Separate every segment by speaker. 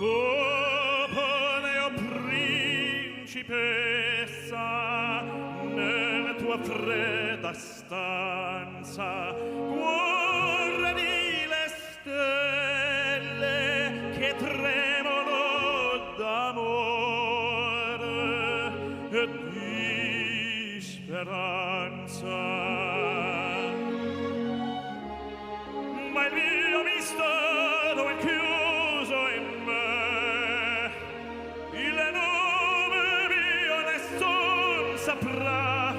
Speaker 1: Dopo principessa nella tua fredda stanza guardi le stelle che tremano d'amore e di speranza. Ma il mio mistero è chiuso in me, il nome mio nessun saprà,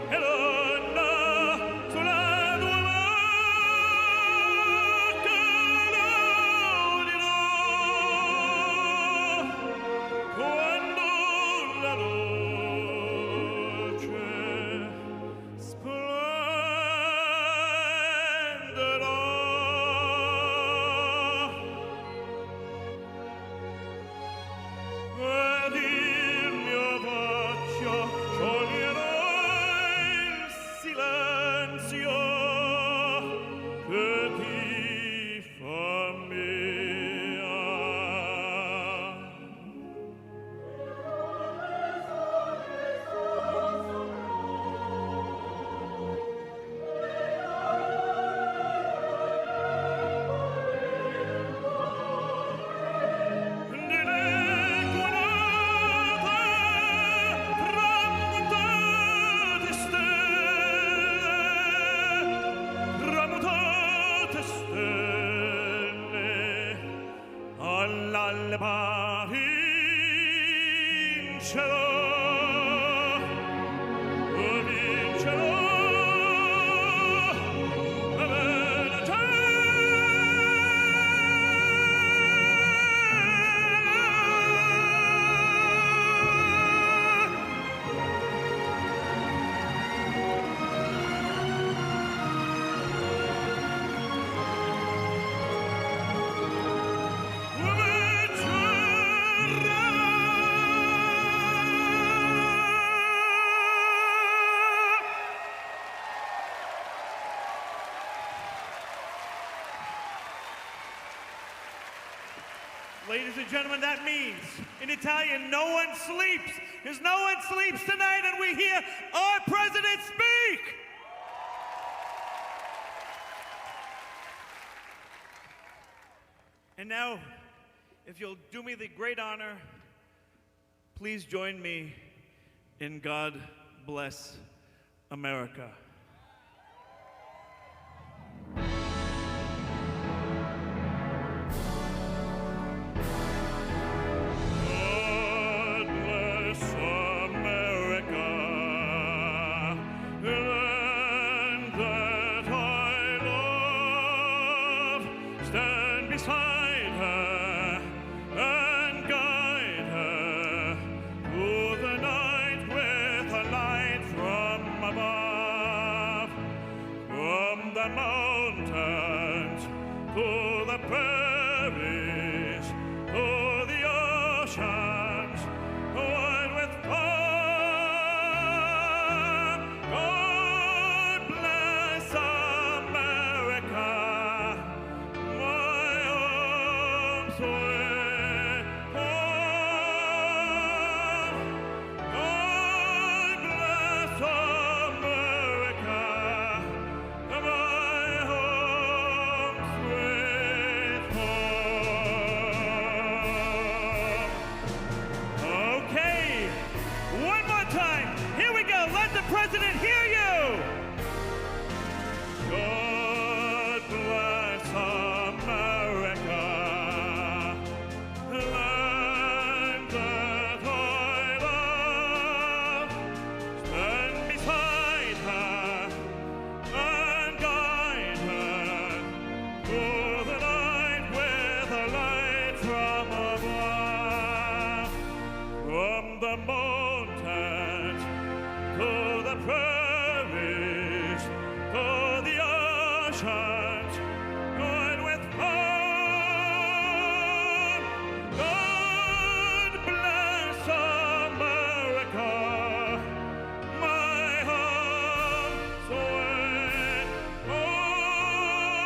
Speaker 1: e l'onna sulla tua bocca lo dirò, quando la luce splenderà. Ed il mio bacio scioglierà il silenzio che ti fa mia. Tramutate stelle, all'alba vincerò, vincerò la verità. Ladies and gentlemen, that means in Italian, no one sleeps. Because no one sleeps tonight, and we hear our president speak. And now, if you'll do me the great honor, please join me in God Bless America. God bless America, land that I love. Stand beside her and guide her through the night with a light from above. From the mountains to the prairies, to the oceans, wide with fire. God bless America, my home sweet home. God bless America, my home sweet home. Okay, one more time. Here we go. Let the president hear you. God bless America, land that I love. Stand beside her and guide her through the night with a light from above. From the mountains to the prairies, to the oceans, wide with fire. God bless America, my home sweet home.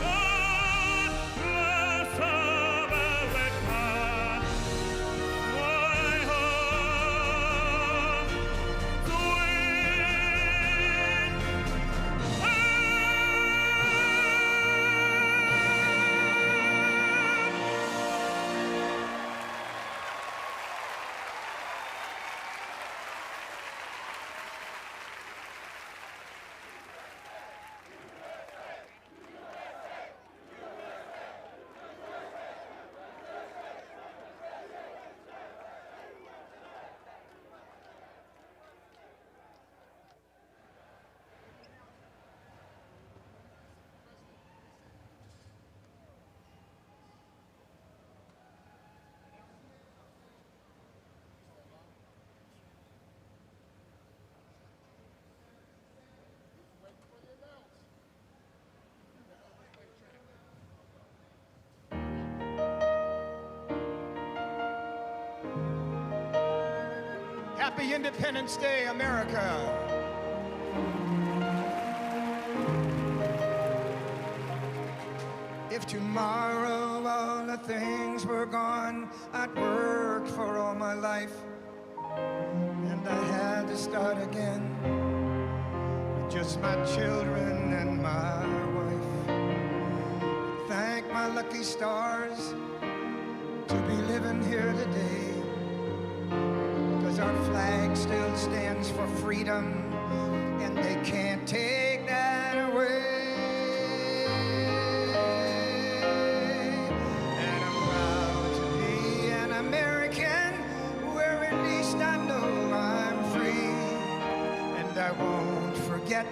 Speaker 1: God bless America.
Speaker 2: Happy Independence Day, America. If tomorrow all the things were gone, I'd worked for all my life, and I had to start again with just my children and my wife. Thank my lucky stars to be living here today, 'cause our flag still stands for freedom, and they can't take that away. And I'm proud to be an American, where at least I know I'm free. And I won't forget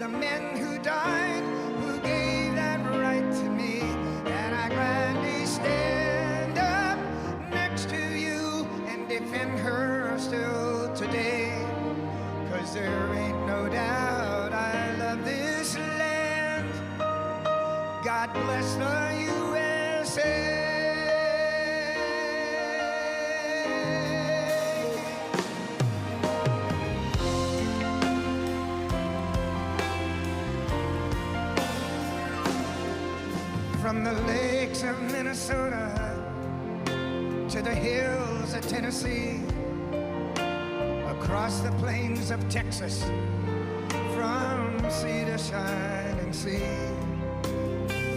Speaker 2: the men who died, who gave that right to me. And I gladly stand up next to you and defend her still today. 'Cause there ain't no doubt I love this land. God bless the USA. From the lakes of Minnesota to the hills of Tennessee, across the plains of Texas, from sea to shining sea,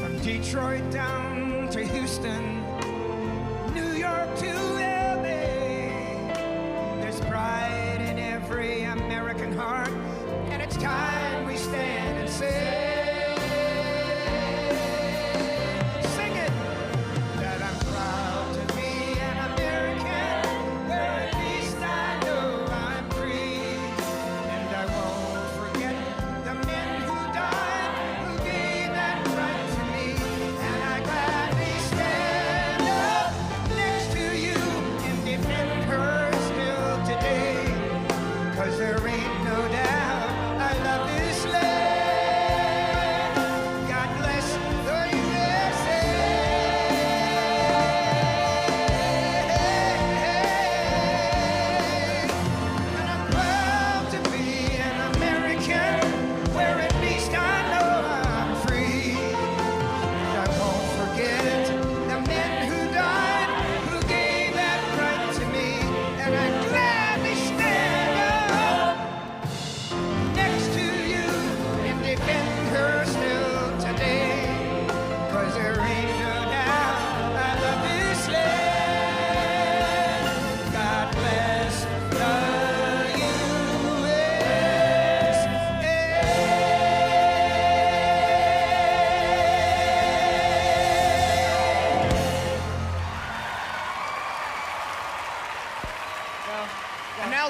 Speaker 2: from Detroit down to Houston, New York to LA, there's pride in every American heart, and it's time we stand and say,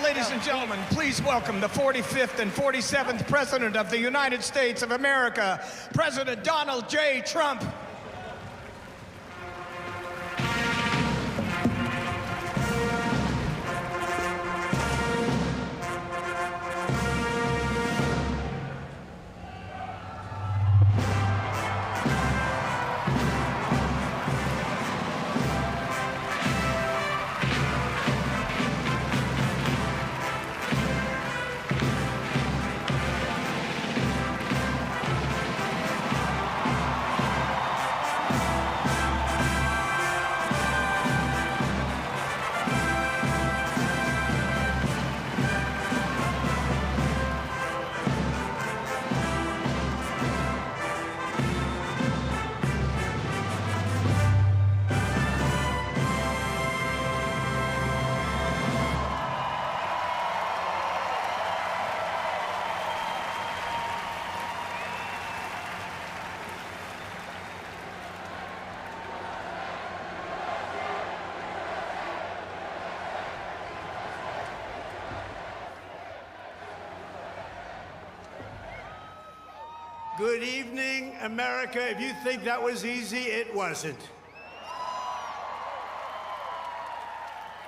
Speaker 2: ladies and gentlemen, please welcome the 45th and 47th President of the United States of America, President Donald J. Trump.
Speaker 3: Good evening, America. If you think that was easy, it wasn't.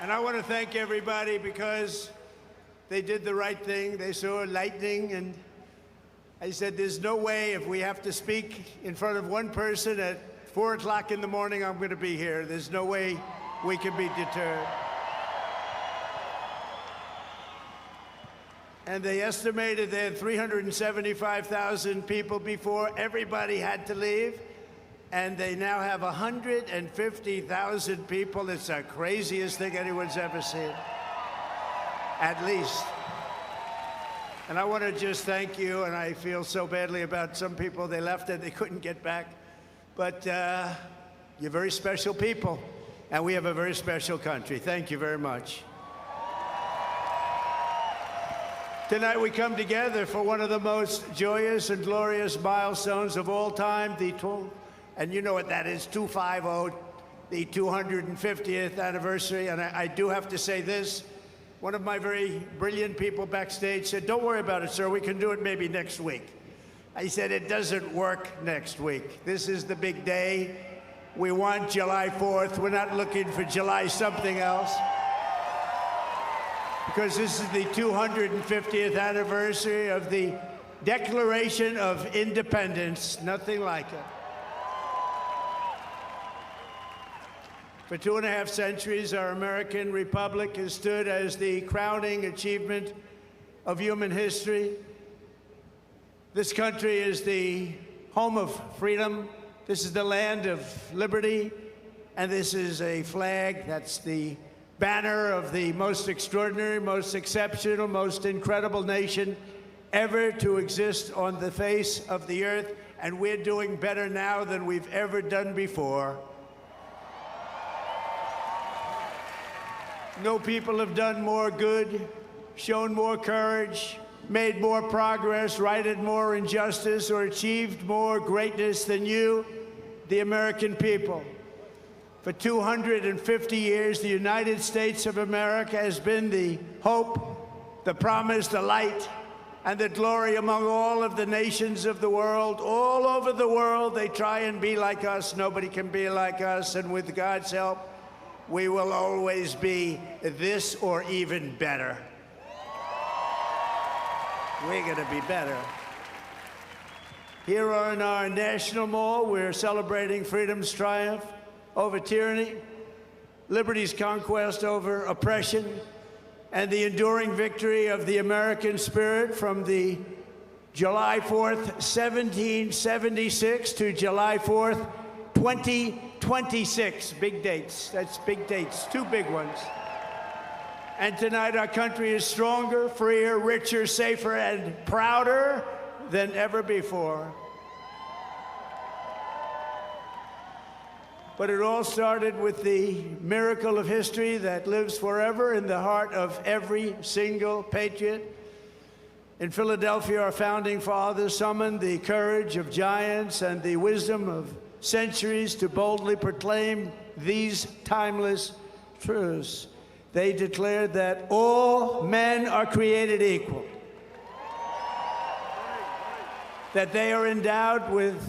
Speaker 3: And I want to thank everybody because they did the right thing. They saw lightning, and I said, there's no way if we have to speak in front of one person at 4 o'clock in the morning, I'm going to be here. There's no way we can be deterred. and they estimated they had 375,000 people before everybody had to leave, and they now have 150,000 people. It's the craziest thing anyone's ever seen, at least. And I want to just thank you, and I feel so badly about some people. They left and they couldn't get back. But you're very special people, and we have a very special country. Thank you very much. Tonight we come together for one of the most joyous and glorious milestones of all time, and you know what that is, 250, the 250th anniversary. And I do have to say this. One of my very brilliant people backstage said, "Don't worry about it, sir. We can do it maybe next week." I said, "It doesn't work next week. This is the big day. We want July 4th. We're not looking for July something else. Because this is the 250th anniversary of the Declaration of Independence. Nothing like it. For 2.5 centuries, our American republic has stood as the crowning achievement of human history. This country is the home of freedom. This is the land of liberty. And this is a flag that's the banner of the most extraordinary, most exceptional, most incredible nation ever to exist on the face of the earth. And we're doing better now than we've ever done before. No people have done more good, shown more courage, made more progress, righted more injustice, or achieved more greatness than you, the American people. For 250 years, the United States of America has been the hope, the promise, the light, and the glory among all of the nations of the world. All over the world, they try and be like us. Nobody can be like us, and with God's help, we will always be this or even better. We're going to be better. Here on our National Mall, we're celebrating freedom's triumph over tyranny, liberty's conquest over oppression, and the enduring victory of the American spirit from the July 4th, 1776 to July 4th, 2026. Big dates. That's big dates. Two big ones. And tonight our country is stronger, freer, richer, safer, and prouder than ever before. But it all started with the miracle of history that lives forever in the heart of every single patriot. In Philadelphia, our founding fathers summoned the courage of giants and the wisdom of centuries to boldly proclaim these timeless truths. They declared that all men are created equal, that they are endowed with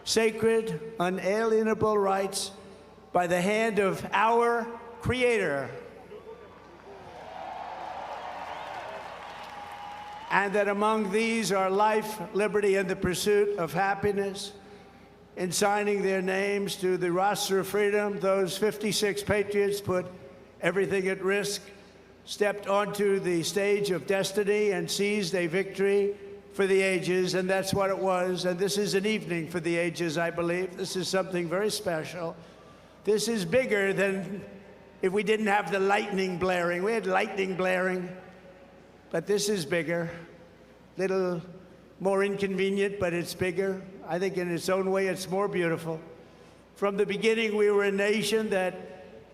Speaker 3: sacred, unalienable rights by the hand of our Creator, and that among these are life, liberty, and the pursuit of happiness. In signing their names to the roster of freedom, those 56 patriots put everything at risk, stepped onto the stage of destiny, and seized a victory for the ages, and that's what it was. And this is an evening for the ages, I believe. This is something very special. This is bigger than if we didn't have the lightning blaring. We had lightning blaring, but this is bigger. Little more inconvenient, but it's bigger. I think in its own way, it's more beautiful. From the beginning, we were a nation that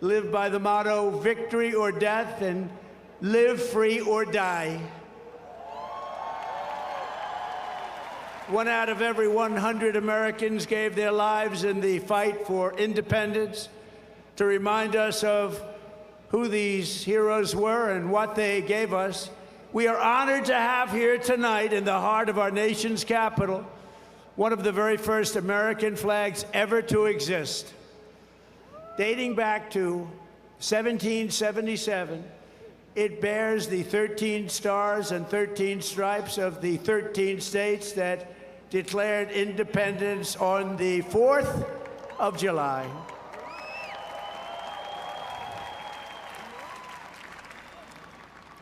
Speaker 3: lived by the motto, victory or death, and live free or die. 1 out of every 100 Americans gave their lives in the fight for independence to remind us of who these heroes were and what they gave us. We are honored to have here tonight in the heart of our nation's capital one of the very first American flags ever to exist. Dating back to 1777, it bears the 13 stars and 13 stripes of the 13 states that declared independence on the 4th of July.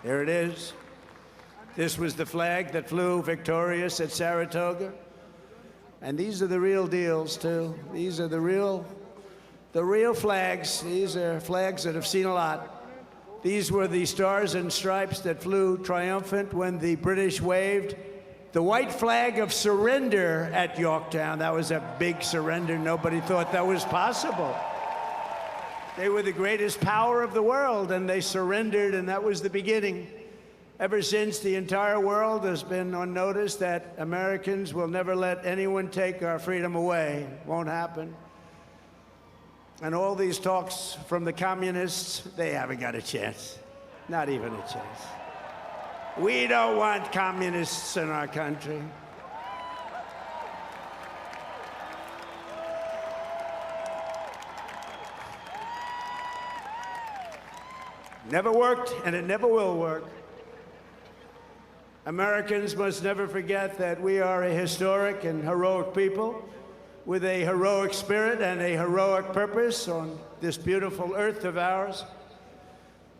Speaker 3: There it is. This was the flag that flew victorious at Saratoga. And these are the real deals, too. These are the real flags. These are flags that have seen a lot. These were the stars and stripes that flew triumphant when the British waved the white flag of surrender at Yorktown. That was a big surrender. Nobody thought that was possible. They were the greatest power of the world, and they surrendered, and that was the beginning. Ever since, the entire world has been on notice that Americans will never let anyone take our freedom away. It won't happen. And all these talks from the communists, they haven't got a chance. Not even a chance. We don't want communists in our country. Never worked, and it never will work. Americans must never forget that we are a historic and heroic people with a heroic spirit and a heroic purpose on this beautiful earth of ours.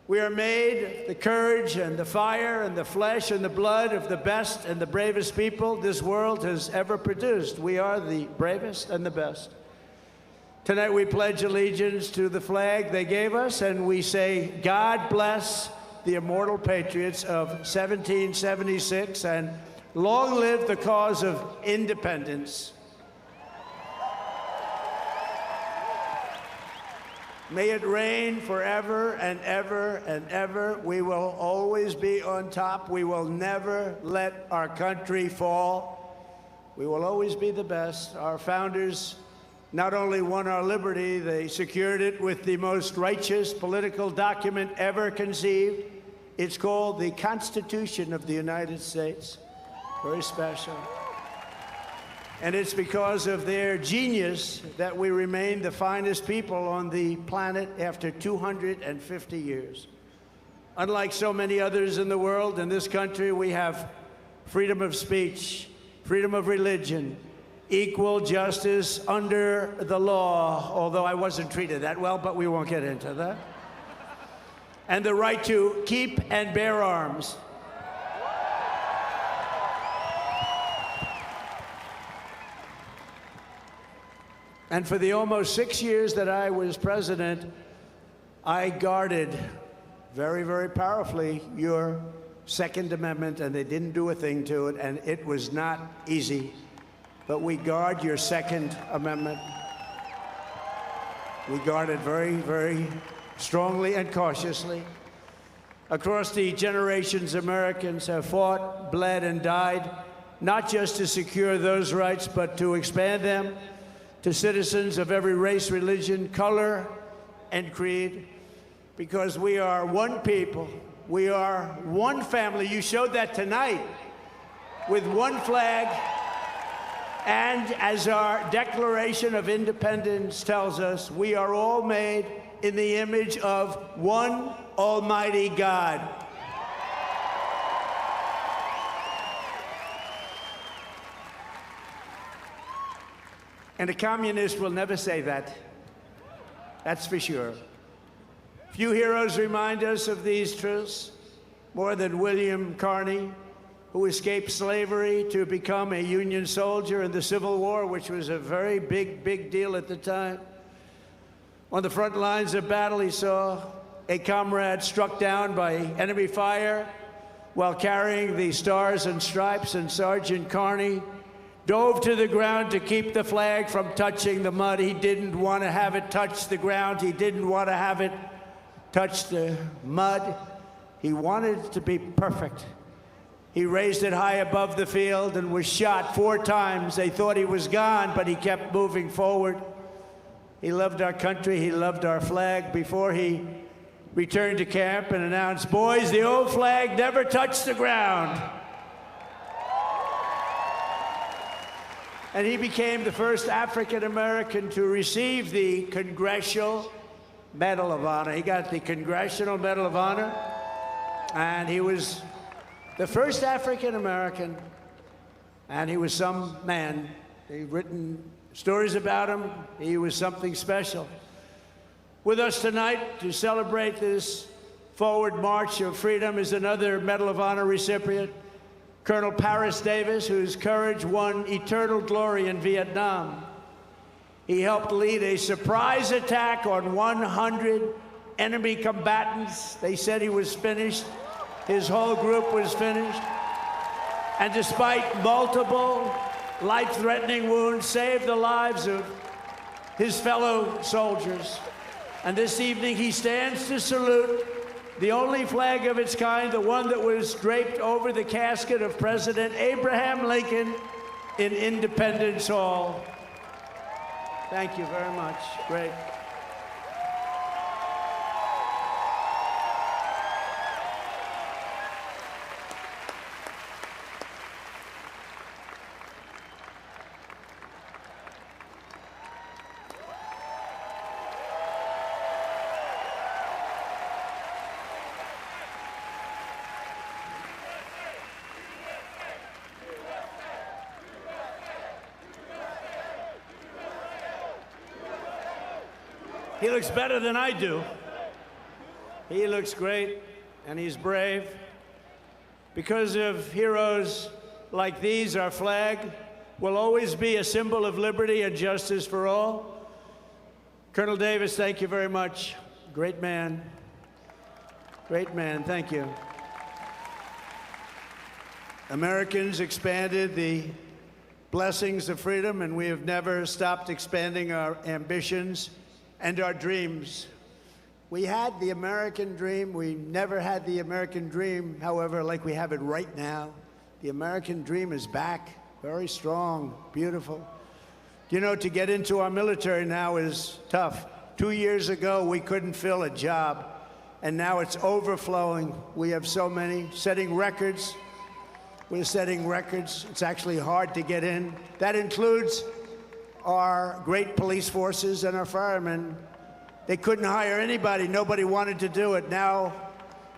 Speaker 3: We are made the courage and the fire and the flesh and the blood of the best and the bravest people this world has ever produced. We are the bravest and the best. Tonight we pledge allegiance to the flag they gave us, and we say, God bless the immortal patriots of 1776, and long live the cause of independence. May it reign forever and ever and ever. We will always be on top. We will never let our country fall. We will always be the best. Our founders not only won our liberty, they secured it with the most righteous political document ever conceived. It's called the Constitution of the United States. Very special. And it's because of their genius that we remain the finest people on the planet after 250 years. Unlike so many others in the world, in this country, we have freedom of speech, freedom of religion, equal justice under the law, although I wasn't treated that well, but we won't get into that. And the right to keep and bear arms. And for the almost 6 years that I was president, I guarded very, very powerfully your Second Amendment, and they didn't do a thing to it, and it was not easy. But we guard your Second Amendment. We guard it very, very strongly and cautiously. Across the generations, Americans have fought, bled, and died, not just to secure those rights, but to expand them to citizens of every race, religion, color, and creed, because we are one people, we are one family. You showed that tonight with one flag, and as our Declaration of Independence tells us, we are all made in the image of one Almighty God. And a communist will never say that. That's for sure. Few heroes remind us of these truths more than William Carney, who escaped slavery to become a Union soldier in the Civil War, which was a very big deal at the time. On the front lines of battle, he saw a comrade struck down by enemy fire while carrying the Stars and Stripes, and Sergeant Carney dove to the ground to keep the flag from touching the mud. He didn't want to have it touch the ground. He didn't want to have it touch the mud. He wanted it to be perfect. He raised it high above the field and was shot 4 times. They thought he was gone, but he kept moving forward. He loved our country. He loved our flag. Before he returned to camp and announced, "Boys, the old flag never touched the ground." And he became the first African-American to receive the Congressional Medal of Honor. He got the Congressional Medal of Honor, and he was the first African-American, and he was some man. They've written stories about him. He was something special. With us tonight to celebrate this Forward March of Freedom is another Medal of Honor recipient, Colonel Paris Davis, whose courage won eternal glory in Vietnam. He helped lead a surprise attack on 100 enemy combatants. They said he was finished. His whole group was finished. And despite multiple life-threatening wounds, saved the lives of his fellow soldiers. And this evening he stands to salute the only flag of its kind, the one that was draped over the casket of President Abraham Lincoln in Independence Hall. Thank you very much. Great. He looks better than I do. He looks great, and he's brave. Because of heroes like these, our flag will always be a symbol of liberty and justice for all. Colonel Davis, thank you very much. Great man. Great man, thank you. Americans expanded the blessings of freedom, and we have never stopped expanding our ambitions and our dreams. We had the American dream. We never had the American dream, however, like we have it right now. The American dream is back, very strong, beautiful. You know, to get into our military now is tough. 2 years ago, we couldn't fill a job, and now it's overflowing. We have so many, setting records. We're setting records. It's actually hard to get in. That includes our great police forces and our firemen. They couldn't hire anybody. Nobody wanted to do it. Now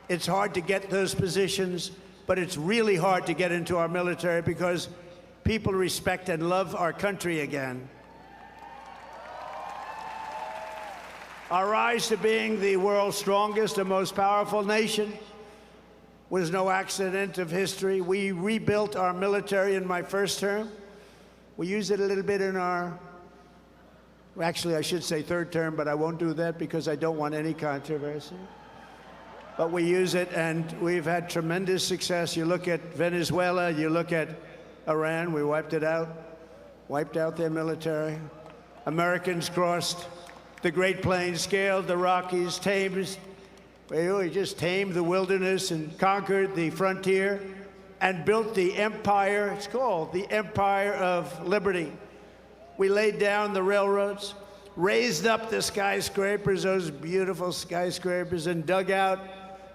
Speaker 3: it's hard to get those positions, but it's really hard to get into our military because people respect and love our country again. Our rise to being the world's strongest and most powerful nation was no accident of history. We rebuilt our military in my first term. We use it a little bit in our, actually I should say third term, but I won't do that because I don't want any controversy. But we use it, and we've had tremendous success. You look at Venezuela, you look at Iran, we wiped out their military. Americans crossed the Great Plains, scaled the Rockies, we just tamed the wilderness and conquered the frontier and built the empire. It's called the Empire of Liberty. We laid down the railroads, raised up the skyscrapers, those beautiful skyscrapers, and dug out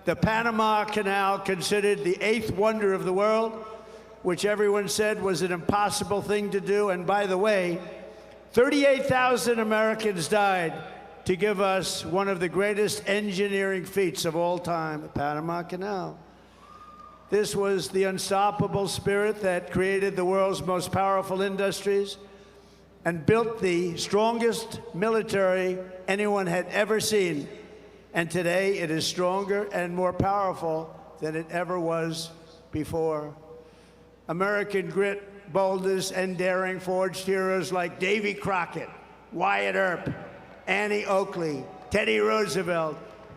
Speaker 3: the Panama Canal, considered the 8th wonder of the world, which everyone said was an impossible thing to do. And by the way, 38,000 Americans died to give us one of the greatest engineering feats of all time, the Panama Canal. This was the unstoppable spirit that created the world's most powerful industries and built the strongest military anyone had ever seen. And today it is stronger and more powerful than it ever was before. American grit, boldness, and daring forged heroes like Davy Crockett, Wyatt Earp, Annie Oakley, Teddy Roosevelt,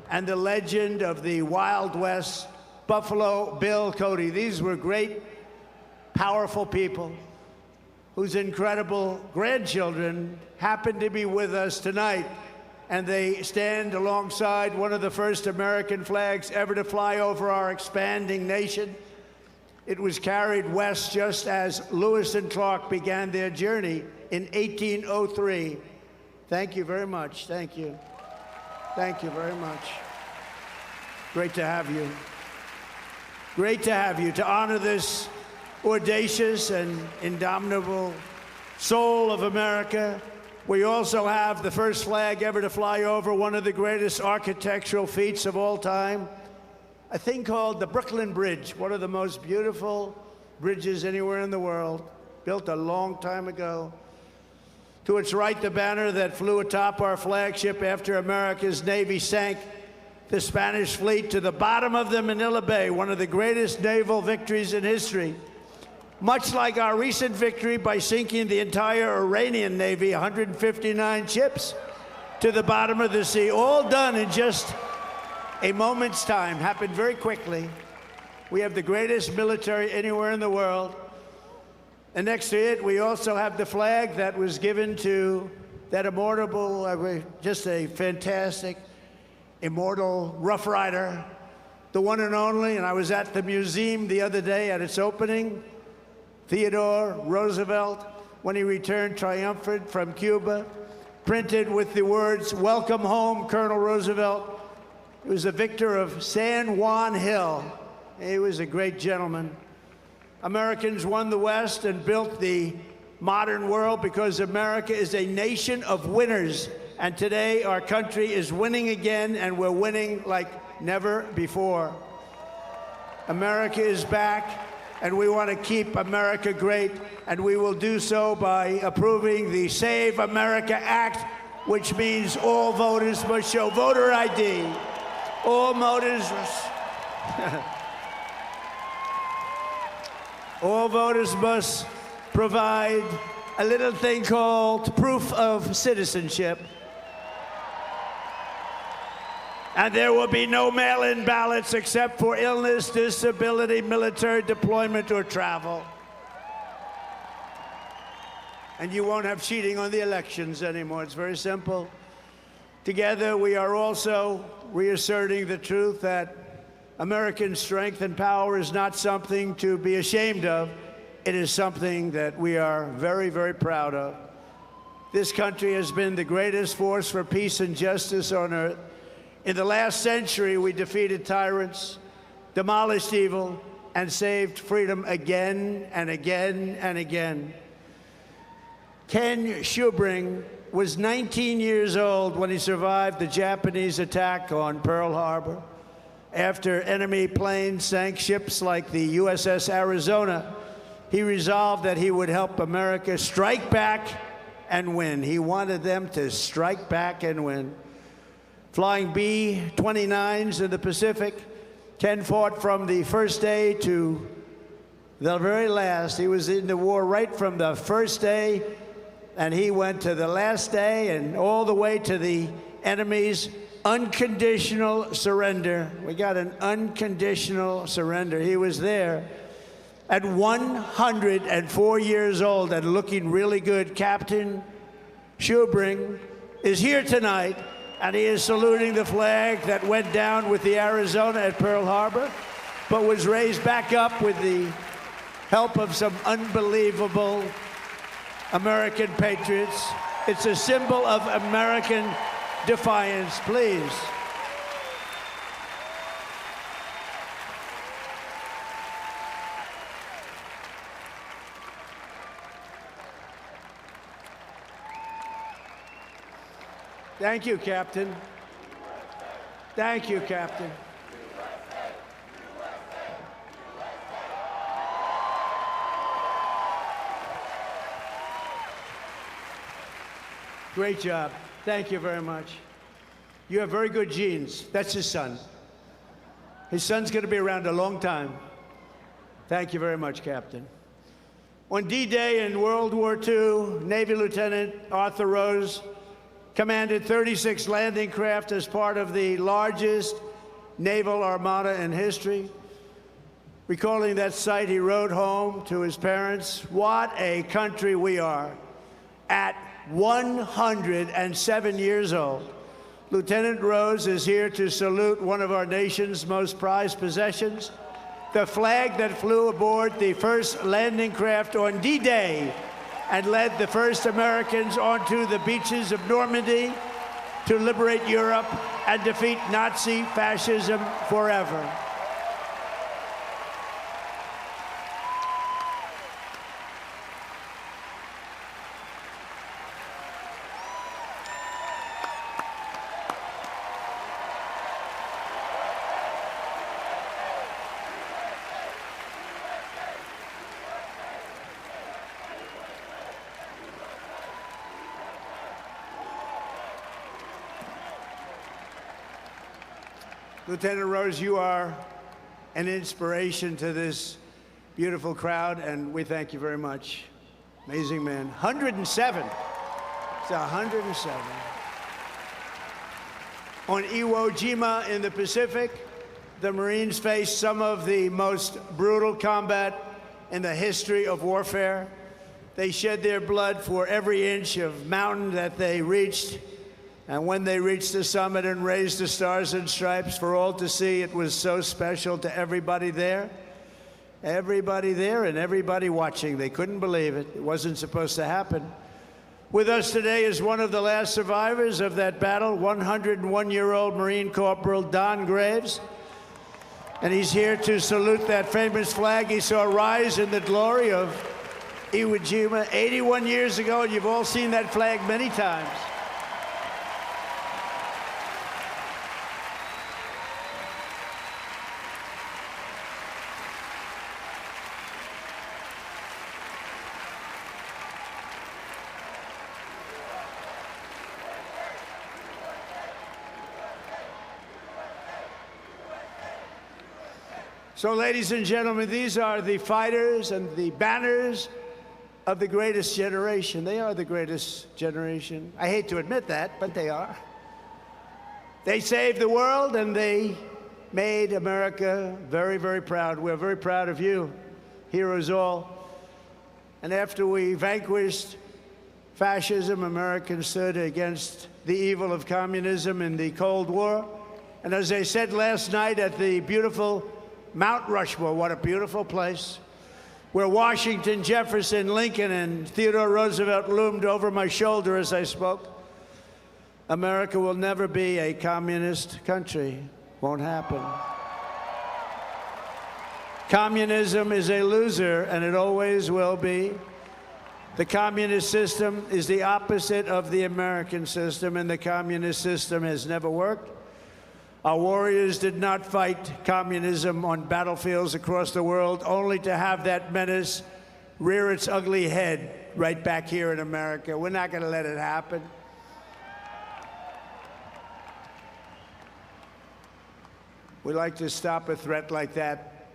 Speaker 3: and the legend of the Wild West, Buffalo Bill Cody. These were great, powerful people whose incredible grandchildren happen to be with us tonight. And they stand alongside one of the first American flags ever to fly over our expanding nation. It was carried west just as Lewis and Clark began their journey in 1803. Thank you very much. Thank you. Thank you very much. Great to have you. Great to have you, to honor this audacious and indomitable soul of America. We also have the first flag ever to fly over one of the greatest architectural feats of all time, a thing called the Brooklyn Bridge, one of the most beautiful bridges anywhere in the world, built a long time ago. To its right, the banner that flew atop our flagship after America's Navy sank the Spanish fleet to the bottom of the Manila Bay, one of the greatest naval victories in history. Much like our recent victory by sinking the entire Iranian Navy, 159 ships, to the bottom of the sea, all done in just a moment's time, happened very quickly. We have the greatest military anywhere in the world. And next to it, we also have the flag that was given to that immortal, just a fantastic, immortal Rough Rider, the one and only. And I was at the museum the other day at its opening. Theodore Roosevelt, when he returned triumphant from Cuba, printed with the words, "Welcome home, Colonel Roosevelt." He was a victor of San Juan Hill. He was a great gentleman. Americans won the West and built the modern world because America is a nation of winners. And today our country is winning again, and we're winning like never before. America is back, and we want to keep America great, and we will do so by approving the Save America Act, which means all voters must show voter ID. All voters must provide a little thing called proof of citizenship. And there will be no mail-in ballots except for illness, disability, military deployment, or travel. And you won't have cheating on the elections anymore. It's very simple. Together, we are also reasserting the truth that American strength and power is not something to be ashamed of. It is something that we are very, very proud of. This country has been the greatest force for peace and justice on earth. In the last century, we defeated tyrants, demolished evil, and saved freedom again and again and again. Ken Schubring was 19 years old when he survived the Japanese attack on Pearl Harbor. After enemy planes sank ships like the USS Arizona, he resolved that he would help America strike back and win. He wanted them to strike back and win. Flying B-29s in the Pacific, Ken fought from the first day to the very last. He was in the war right from the first day, and he went to the last day and all the way to the enemy's unconditional surrender. We got an unconditional surrender. He was there. At 104 years old and looking really good, Captain Schubring is here tonight, and he is saluting the flag that went down with the Arizona at Pearl Harbor, but was raised back up with the help of some unbelievable American patriots. It's a symbol of American defiance. Please. Thank you, Captain. Thank you, Captain. Great job. Thank you very much. You have very good genes. That's his son. His son's going to be around a long time. Thank you very much, Captain. On D-Day in World War II, Navy Lieutenant Arthur Rose commanded 36 landing craft as part of the largest naval armada in history. Recalling that sight, he wrote home to his parents, "What a country we are." At 107 years old, Lieutenant Rose is here to salute one of our nation's most prized possessions, the flag that flew aboard the first landing craft on D-Day and led the first Americans onto the beaches of Normandy to liberate Europe and defeat Nazi fascism forever. Lieutenant Rose, you are an inspiration to this beautiful crowd, and we thank you very much. Amazing man. 107. It's 107. On Iwo Jima in the Pacific, the Marines faced some of the most brutal combat in the history of warfare. They shed their blood for every inch of mountain that they reached. And when they reached the summit and raised the stars and stripes for all to see, it was so special to everybody there. Everybody there and everybody watching. They couldn't believe it. It wasn't supposed to happen. With us today is one of the last survivors of that battle, 101-year-old Marine Corporal Don Graves. And he's here to salute that famous flag he saw rise in the glory of Iwo Jima 81 years ago, and you've all seen that flag many times. So, ladies and gentlemen, these are the fighters and the banners of the greatest generation. They are the greatest generation. I hate to admit that, but they are. They saved the world, and they made America very, very proud. We're very proud of you, heroes all. And after we vanquished fascism, Americans stood against the evil of communism in the Cold War. And as I said last night at the beautiful Mount Rushmore, what a beautiful place, where Washington, Jefferson, Lincoln, and Theodore Roosevelt loomed over my shoulder as I spoke. America will never be a communist country. Won't happen. Communism is a loser, and it always will be. The communist system is the opposite of the American system, and the communist system has never worked. Our warriors did not fight communism on battlefields across the world, only to have that menace rear its ugly head right back here in America. We're not going to let it happen. We like to stop a threat like that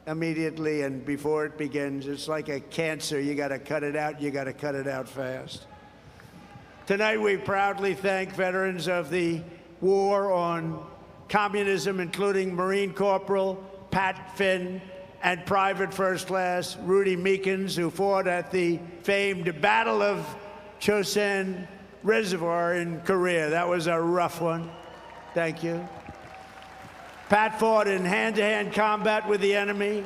Speaker 3: immediately and before it begins. It's like a cancer. You got to cut it out. You got to cut it out fast. Tonight, we proudly thank veterans of the war on communism, including Marine Corporal Pat Finn and Private First Class Rudy Meekins, who fought at the famed Battle of Chosin Reservoir in Korea. That was a rough one. Thank you. Pat fought in hand-to-hand combat with the enemy.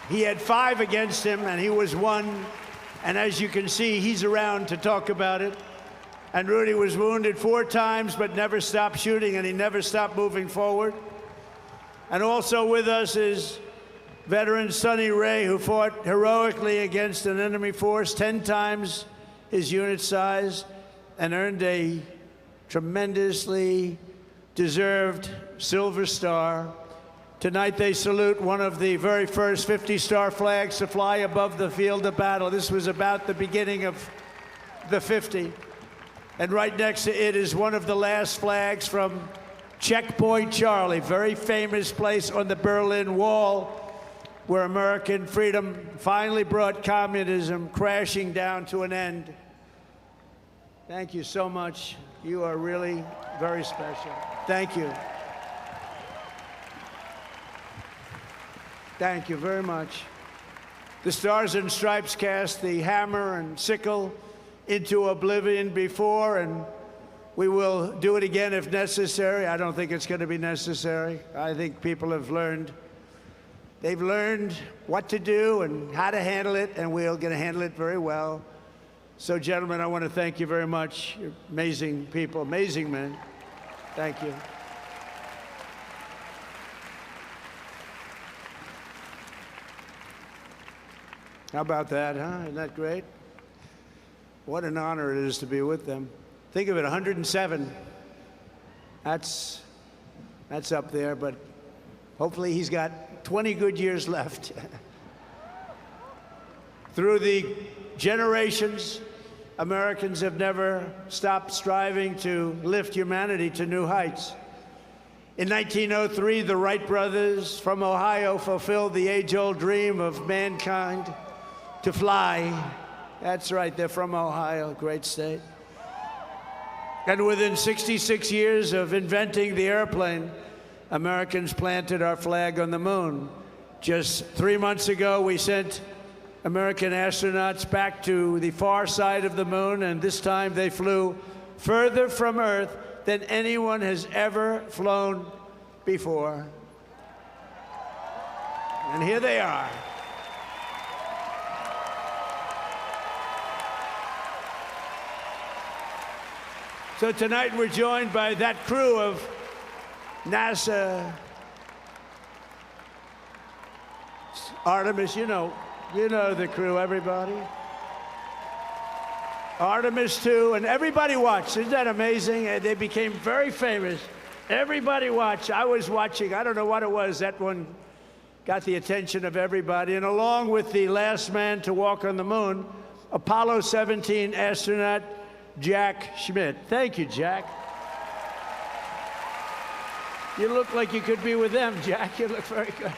Speaker 3: He had 5 against him, and he was 1. And as you can see, he's around to talk about it. And Rudy was wounded 4 times, but never stopped shooting, and he never stopped moving forward. And also with us is veteran Sonny Ray, who fought heroically against an enemy force 10 times his unit size and earned a tremendously deserved Silver Star. Tonight they salute one of the very first 50-star flags to fly above the field of battle. This was about the beginning of the 50. And right next to it is one of the last flags from Checkpoint Charlie, very famous place on the Berlin Wall, where American freedom finally brought communism crashing down to an end. Thank you so much. You are really very special. Thank you. Thank you very much. The Stars and Stripes cast the hammer and sickle into oblivion before, and we will do it again if necessary. I don't think it's going to be necessary. I think people have learned. They've learned what to do and how to handle it, and we're going to handle it very well. So, gentlemen, I want to thank you very much. You're amazing people, amazing men. Thank you. How about that, huh? Isn't that great? What an honor it is to be with them. Think of it, 107. That's up there, but hopefully he's got 20 good years left. Through the generations, Americans have never stopped striving to lift humanity to new heights. In 1903, the Wright brothers from Ohio fulfilled the age-old dream of mankind to fly. That's right, they're from Ohio, great state. And within 66 years of inventing the airplane, Americans planted our flag on the moon. Just 3 months ago, we sent American astronauts back to the far side of the moon, and this time they flew further from Earth than anyone has ever flown before. And here they are. So tonight we're joined by that crew of NASA Artemis, you know the crew, everybody. Artemis 2, and everybody watched. Isn't that amazing? They became very famous. Everybody watched. I was watching. I don't know what it was. That one got the attention of everybody. And along with the last man to walk on the moon, Apollo 17 astronaut Jack Schmitt. Thank you, Jack. You look like you could be with them, Jack. You look very good.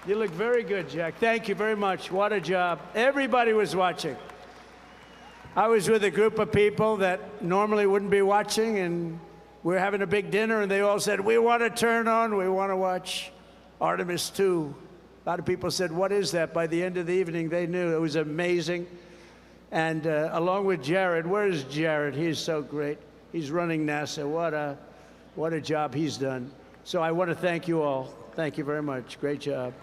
Speaker 3: You look very good, Jack. Thank you very much. What a job. Everybody was watching. I was with a group of people that normally wouldn't be watching, and we're having a big dinner, and they all said, we want to turn on, we want to watch Artemis 2. A lot of people said, what is that? By the end of the evening, they knew. It was amazing. And along with Jared, where's Jared? He's so great. He's running NASA. What a job he's done. So I want to thank you all. Thank you very much. Great job.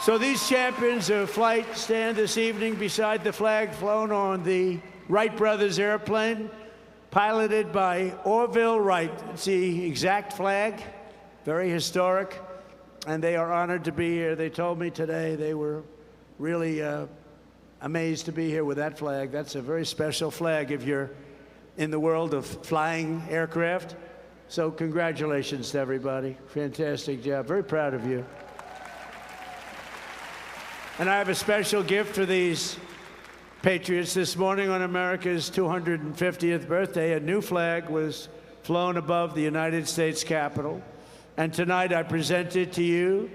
Speaker 3: So these champions of flight stand this evening beside the flag flown on the Wright brothers airplane, piloted by Orville Wright. It's the exact flag, very historic, and they are honored to be here. They told me today they were really amazed to be here with that flag. That's a very special flag if you're in the world of flying aircraft. So congratulations to everybody. Fantastic job. Very proud of you. And I have a special gift for these patriots. This morning on America's 250th birthday, a new flag was flown above the United States Capitol. And tonight I present it to you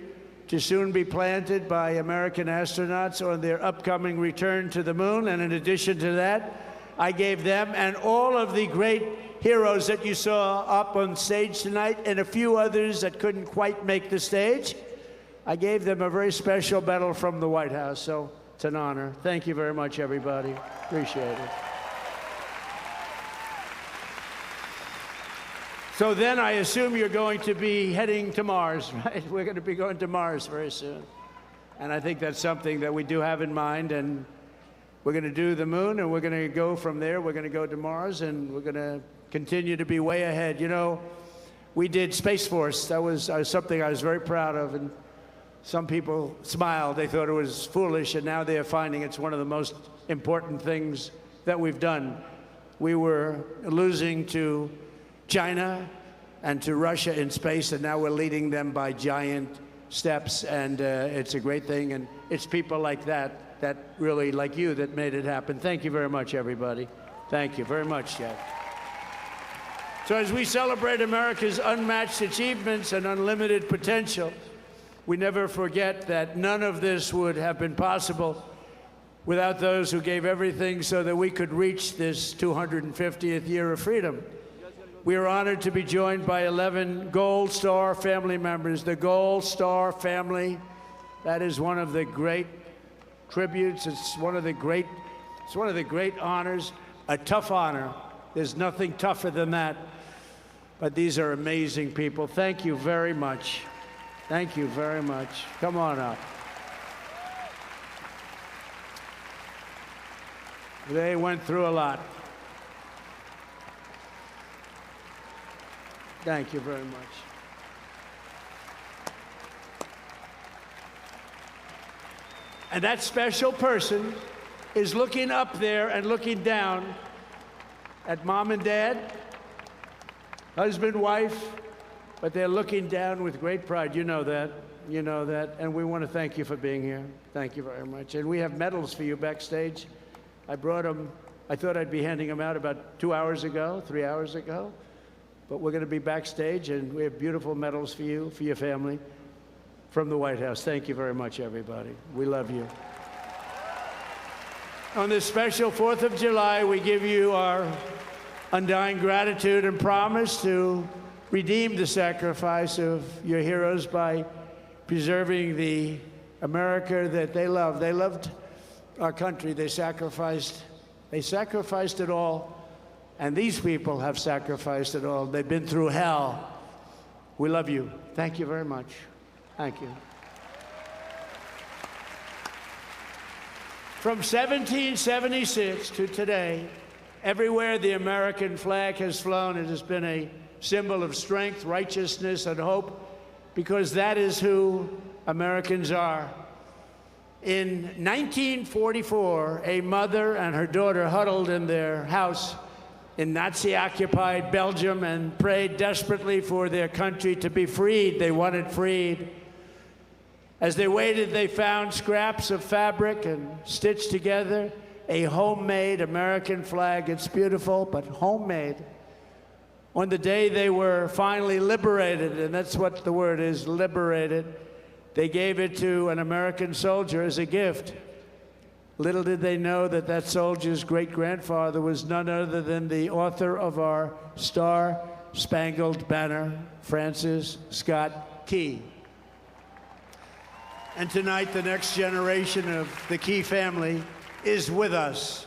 Speaker 3: to soon be planted by American astronauts on their upcoming return to the moon. And in addition to that, I gave them and all of the great heroes that you saw up on stage tonight, and a few others that couldn't quite make the stage, I gave them a very special medal from the White House, so it's an honor. Thank you very much, everybody. Appreciate it. So then I assume you're going to be heading to Mars, right? We're going to be going to Mars very soon. And I think that's something that we do have in mind, and we're going to do the moon, and we're going to go from there. We're going to go to Mars, and we're going to continue to be way ahead. You know, we did Space Force. That was something I was very proud of, and some people smiled. They thought it was foolish, and now they are finding it's one of the most important things that we've done. We were losing to China and to Russia in space, and now we're leading them by giant steps, and it's a great thing, and it's people like that really, like you, that made it happen. Thank you very much, everybody. Thank you very much, Jack. So as we celebrate America's unmatched achievements and unlimited potential, we never forget that none of this would have been possible without those who gave everything so that we could reach this 250th year of freedom. We are honored to be joined by 11 Gold Star family members. The Gold Star family, that is one of the great tributes. It's one of the great honors, a tough honor. There's nothing tougher than that. But these are amazing people. Thank you very much. Thank you very much. Come on up. They went through a lot. Thank you very much. And that special person is looking up there and looking down at mom and dad, husband, wife, but they're looking down with great pride. You know that. You know that. And we want to thank you for being here. Thank you very much. And we have medals for you backstage. I brought them. I thought I'd be handing them out about 2 hours ago, 3 hours ago. But we're going to be backstage, and we have beautiful medals for you, for your family, from the White House. Thank you very much, everybody. We love you. On this special 4th of July, we give you our undying gratitude and promise to redeem the sacrifice of your heroes by preserving the America that they loved. They loved our country. They sacrificed it all, and these people have sacrificed it all. They've been through hell. We love you. Thank you very much. Thank you. From 1776 to today, everywhere the American flag has flown, it has been a symbol of strength, righteousness, and hope, because that is who Americans are. In 1944, a mother and her daughter huddled in their house in Nazi-occupied Belgium and prayed desperately for their country to be freed. They wanted freed. As they waited, they found scraps of fabric and stitched together a homemade American flag. It's beautiful, but homemade. On the day they were finally liberated, and that's what the word is, liberated, they gave it to an American soldier as a gift. Little did they know that that soldier's great-grandfather was none other than the author of our Star-Spangled Banner, Francis Scott Key. And tonight, the next generation of the Key family is with us.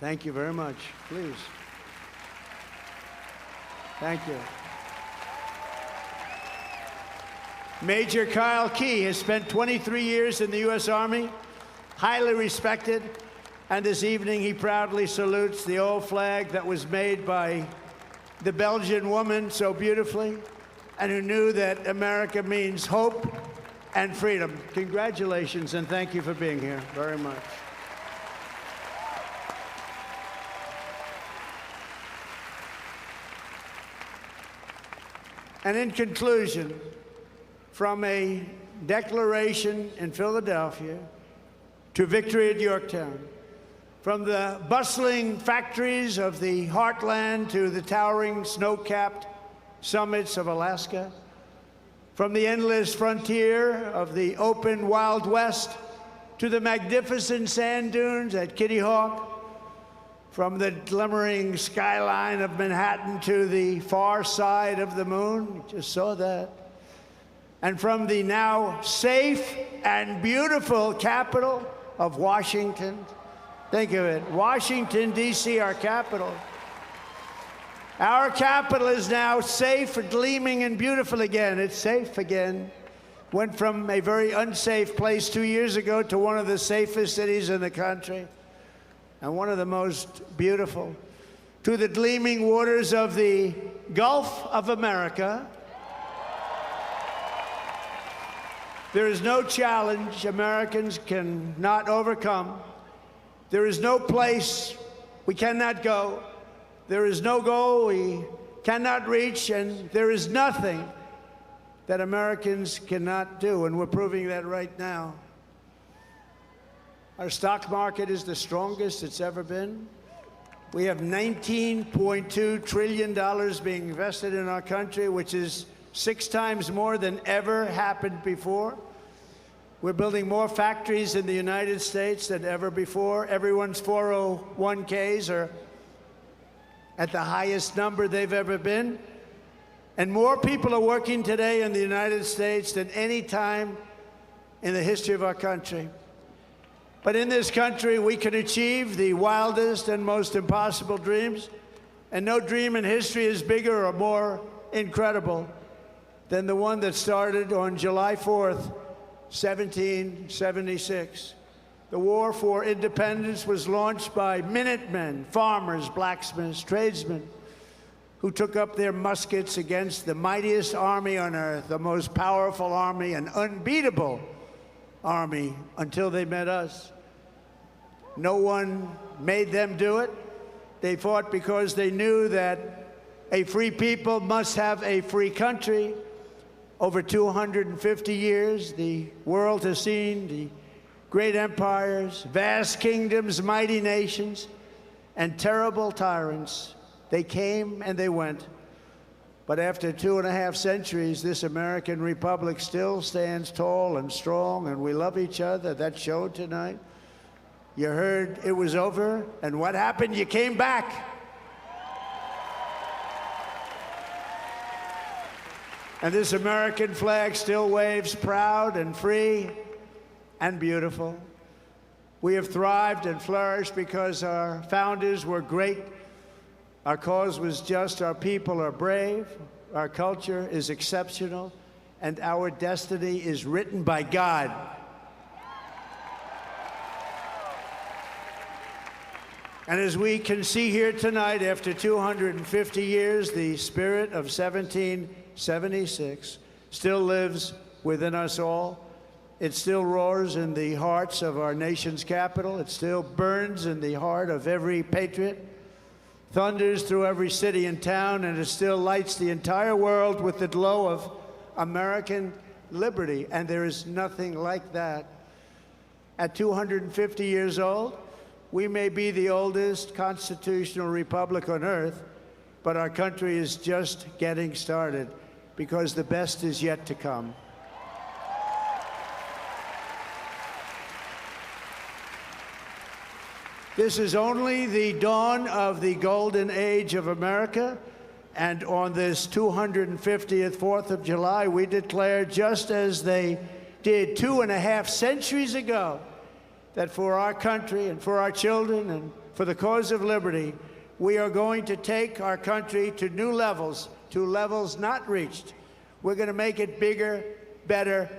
Speaker 3: Thank you very much. Please. Thank you. Major Kyle Key has spent 23 years in the U.S. Army, highly respected, and this evening he proudly salutes the old flag that was made by the Belgian woman so beautifully, and who knew that America means hope and freedom. Congratulations, and thank you for being here very much. And in conclusion, from a declaration in Philadelphia to victory at Yorktown, from the bustling factories of the heartland to the towering snow-capped summits of Alaska, from the endless frontier of the open Wild West to the magnificent sand dunes at Kitty Hawk, from the glimmering skyline of Manhattan to the far side of the moon, you just saw that, and from the now safe and beautiful capital of Washington. Think of it, Washington, D.C., our capital. Our capital is now safe, gleaming, and beautiful again. It's safe again. Went from a very unsafe place 2 years ago to one of the safest cities in the country, and one of the most beautiful. To the gleaming waters of the Gulf of America. There is no challenge Americans cannot overcome. There is no place we cannot go. There is no goal we cannot reach, and there is nothing that Americans cannot do, and we're proving that right now. Our stock market is the strongest it's ever been. We have $19.2 trillion being invested in our country, which is 6 times more than ever happened before. We're building more factories in the United States than ever before. Everyone's 401ks are at the highest number they've ever been. And more people are working today in the United States than any time in the history of our country. But in this country, we can achieve the wildest and most impossible dreams. And no dream in history is bigger or more incredible than the one that started on July 4th, 1776. The war for independence was launched by Minutemen, farmers, blacksmiths, tradesmen, who took up their muskets against the mightiest army on earth, the most powerful army, an unbeatable army, until they met us. No one made them do it. They fought because they knew that A free people must have a free country. Over 250 years, the world has seen the great empires, vast kingdoms, mighty nations, and terrible tyrants. They came and they went. But after 2.5 centuries, this American republic still stands tall and strong, and we love each other. That showed tonight. You heard it was over, and what happened? You came back. And this American flag still waves proud and free and beautiful. We have thrived and flourished because our founders were great. Our cause was just, our people are brave, our culture is exceptional, and our destiny is written by God. And as we can see here tonight, after 250 years, the spirit of 1776 still lives within us all. It still roars in the hearts of our nation's capital. It still burns in the heart of every patriot, thunders through every city and town, and it still lights the entire world with the glow of American liberty. And there is nothing like that. At 250 years old, we may be the oldest constitutional republic on earth, but our country is just getting started because the best is yet to come. This is only the dawn of the golden age of America, and on this 250th 4th of July, we declare, just as they did 2.5 centuries ago, that for our country and for our children and for the cause of liberty, we are going to take our country to new levels, to levels not reached. We're going to make it bigger, better,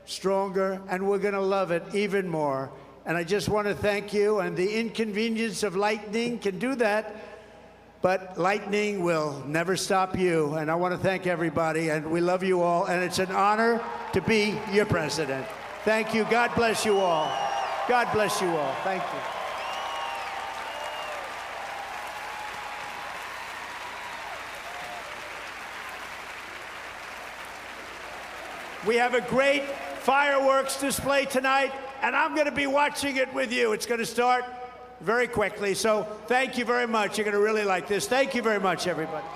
Speaker 3: stronger, and we're going to love it even more. And I just want to thank you, and the inconvenience of lightning can do that, but lightning will never stop you. And I want to thank everybody, and we love you all, and it's an honor to be your president. Thank you. God bless you all. God bless you all. Thank you. We have a great fireworks display tonight, and I'm going to be watching it with you. It's going to start very quickly, so thank you very much. You're going to really like this. Thank you very much, everybody.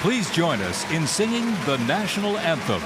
Speaker 4: Please join us in singing the national anthem.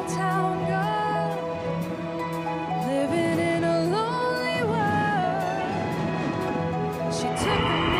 Speaker 5: small town girl living in a lonely world. She took the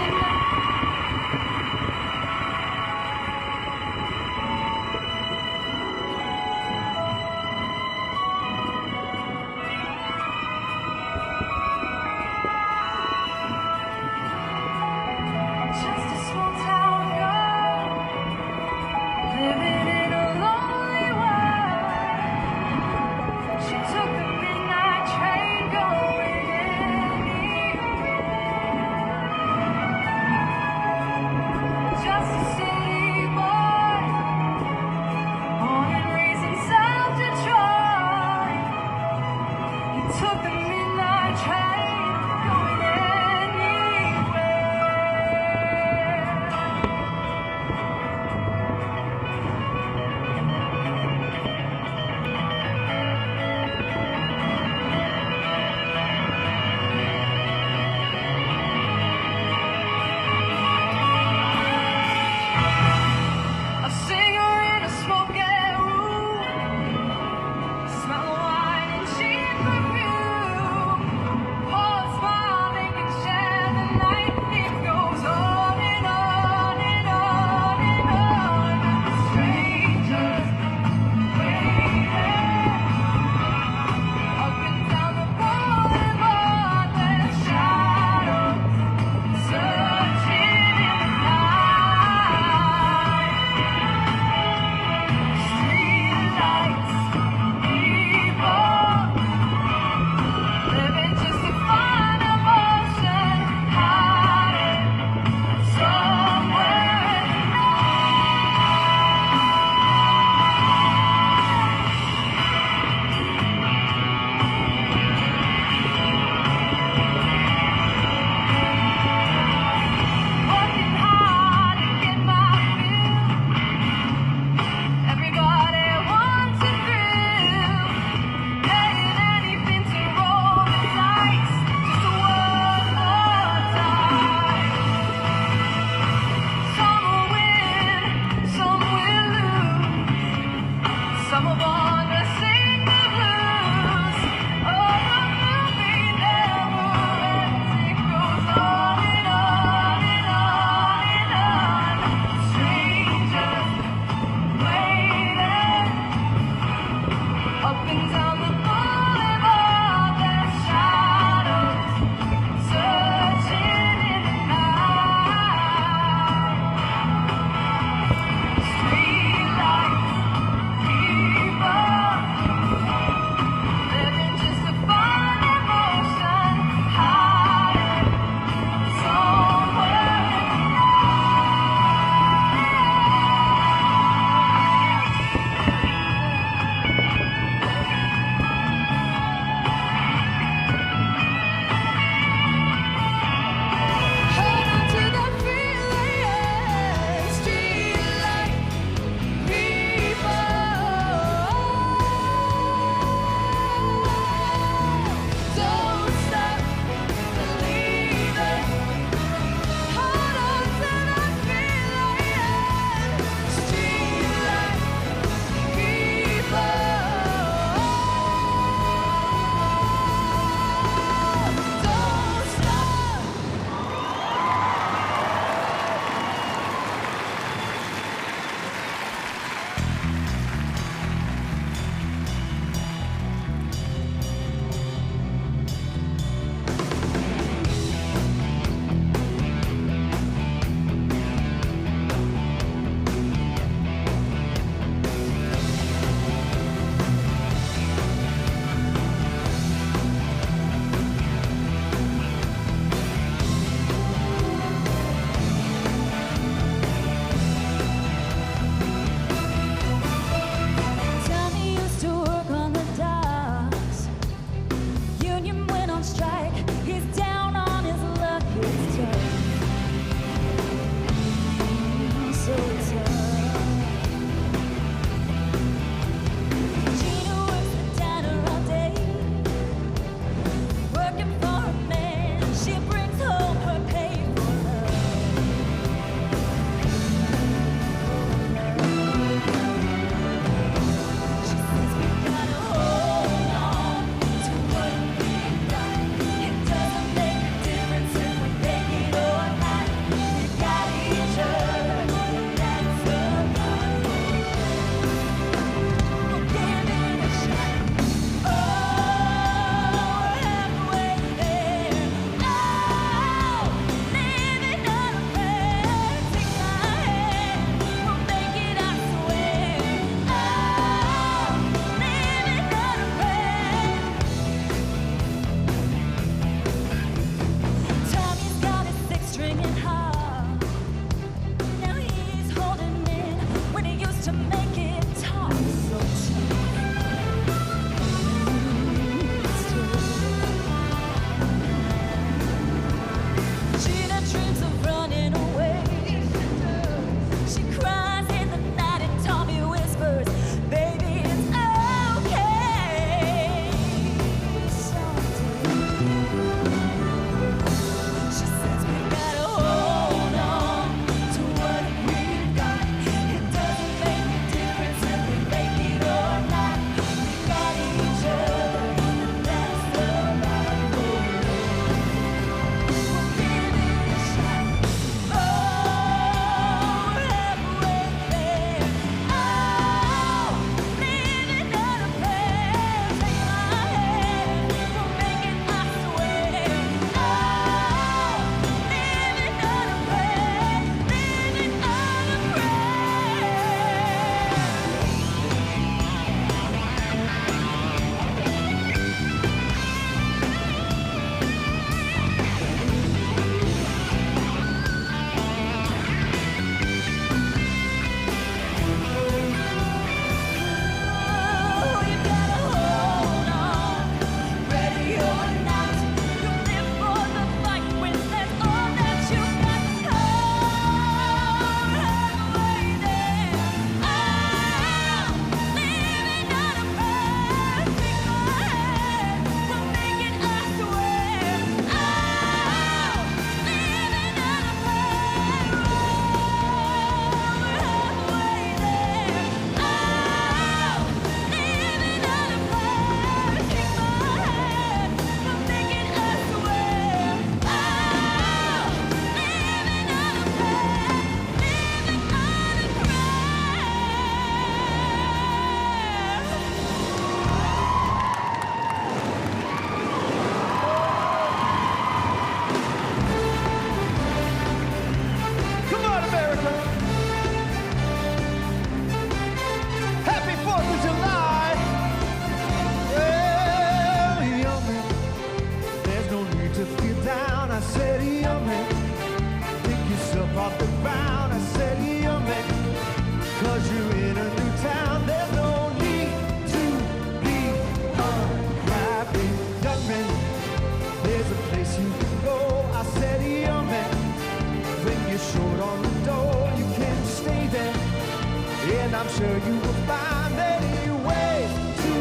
Speaker 2: and I'm sure you will find many ways to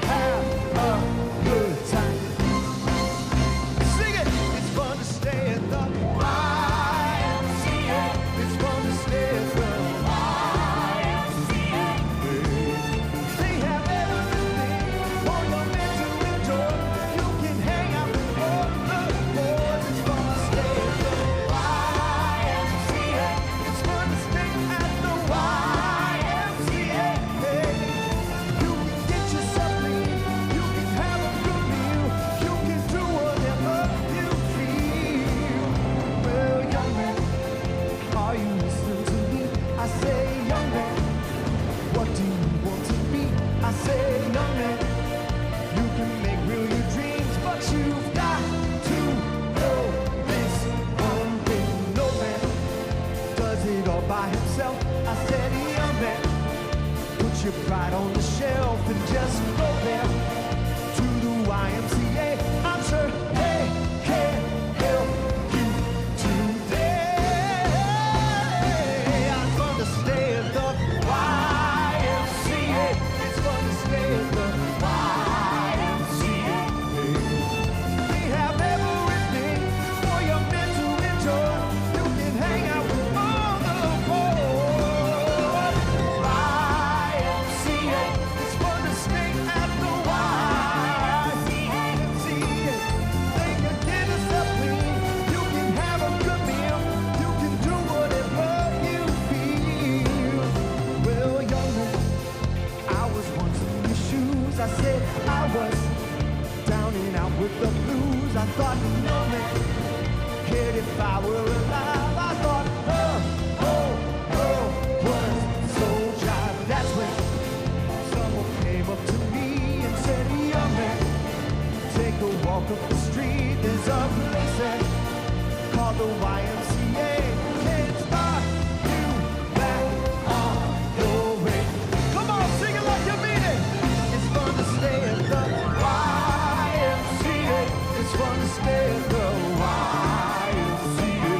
Speaker 2: have a good time. Sing it! It's fun to stay at the YMCA. It's fun to stay at the YMCA. They have everything for your men to enjoy. You can hang out with all the boys. It's fun to stay at the YMCA. It's fun to stay at the YMCA. You can get yourself clean. You can have a good meal. You can do whatever you feel. Well, young man, are you listening to me? I say, young man, what do you want to be? I say, young man, you can make real your dreams, but you've got to know this one thing. No man does it all by himself. I said, young man, put your pride on the shelf and just go there to the YMCA. I'm sure they can help you today. I'm fun to stay at the YMCA. It's fun to stay at the YMCA. They have everything for your men to enjoy. You can hang out with all the boys. YMCA. It's fun to stay at the YMCA. They can get yourself clean. You can have a good meal. You can do whatever you feel. Well, young man, I was once in your shoes. I said I was down and out with the blues. I thought no man cared if I were alive. I thought, was so jive. That's when someone came up to me and said, young man, take a walk up the street. There's a place there called the YMCA. Can start you back on your way. Come on, sing it like you mean it. It's fun to stay at the YMCA. It's fun to stay at the YMCA.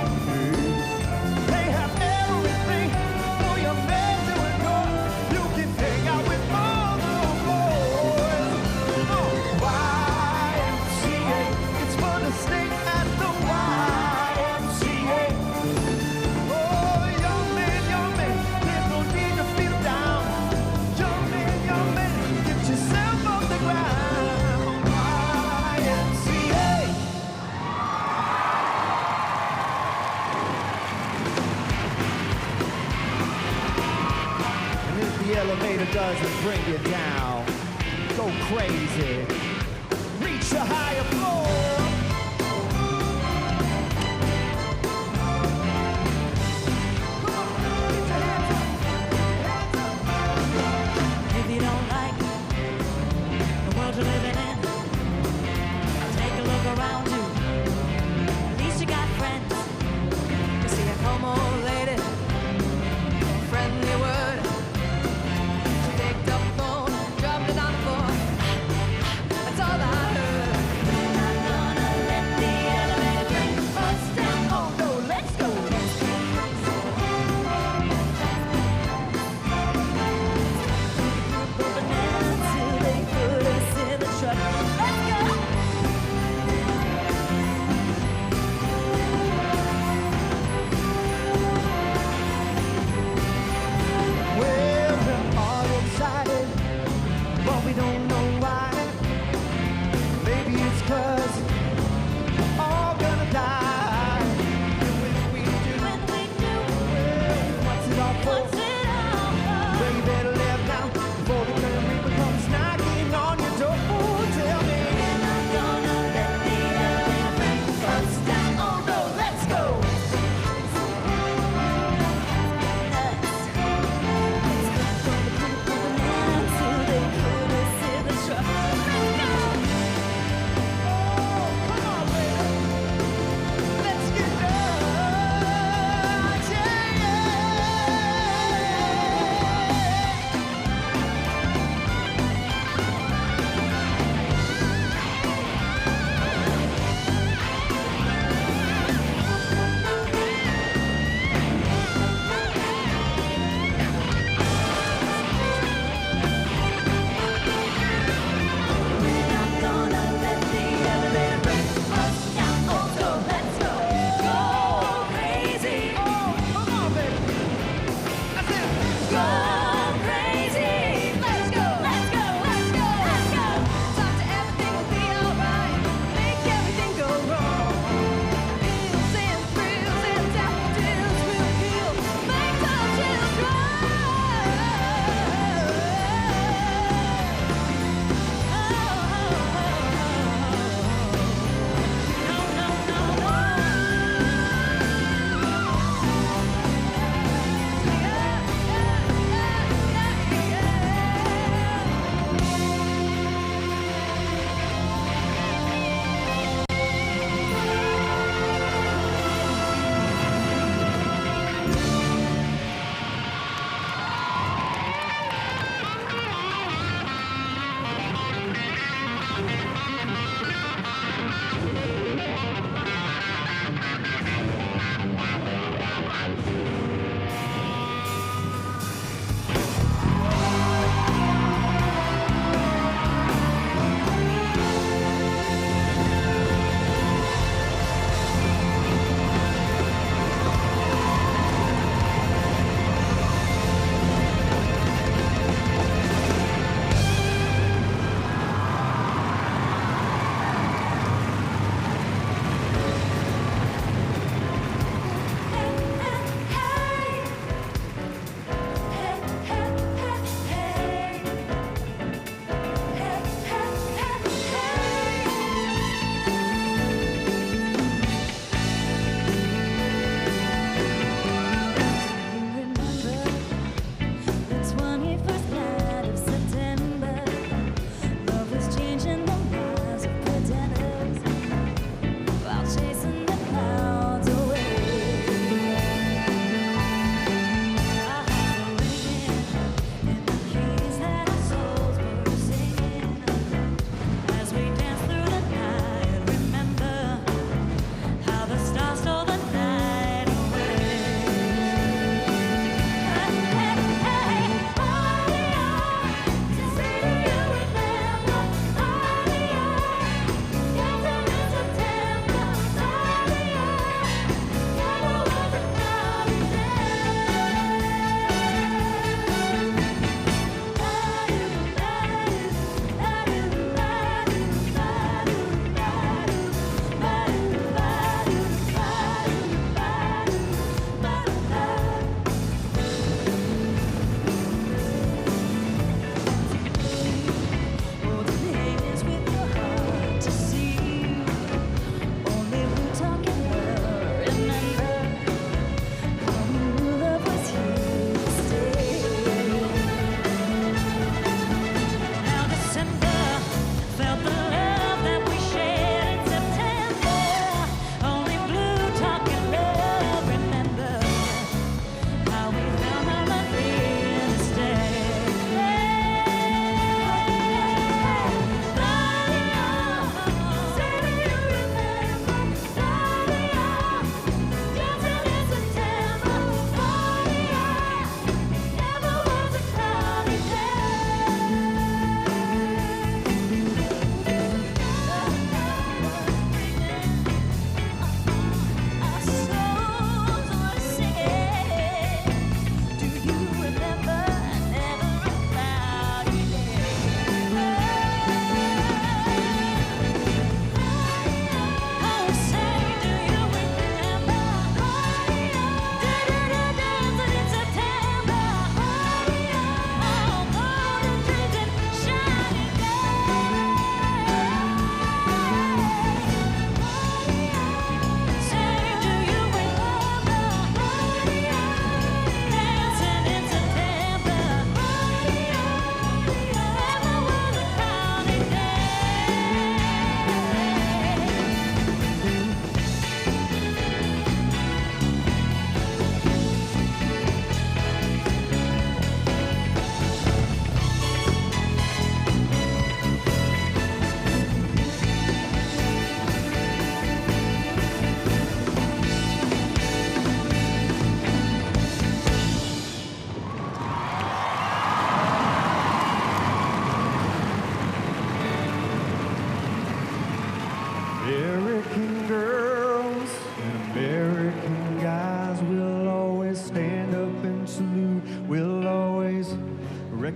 Speaker 2: They have everything for your man to enjoy. You can hang out with all the boys. YMCA. It's fun to stay at the YMCA. Oh, young man, there's no need to feel down. Young man, get yourself off the ground. YMCA. And if the elevator doesn't bring you down, go crazy. Reach a higher floor. Come on, get your hands up.
Speaker 5: If you don't like the world you're living in, take a look around you. At least you got friends. You see a home old lady, friendly word. She picked up the phone, dropped it on the floor. That's all I heard.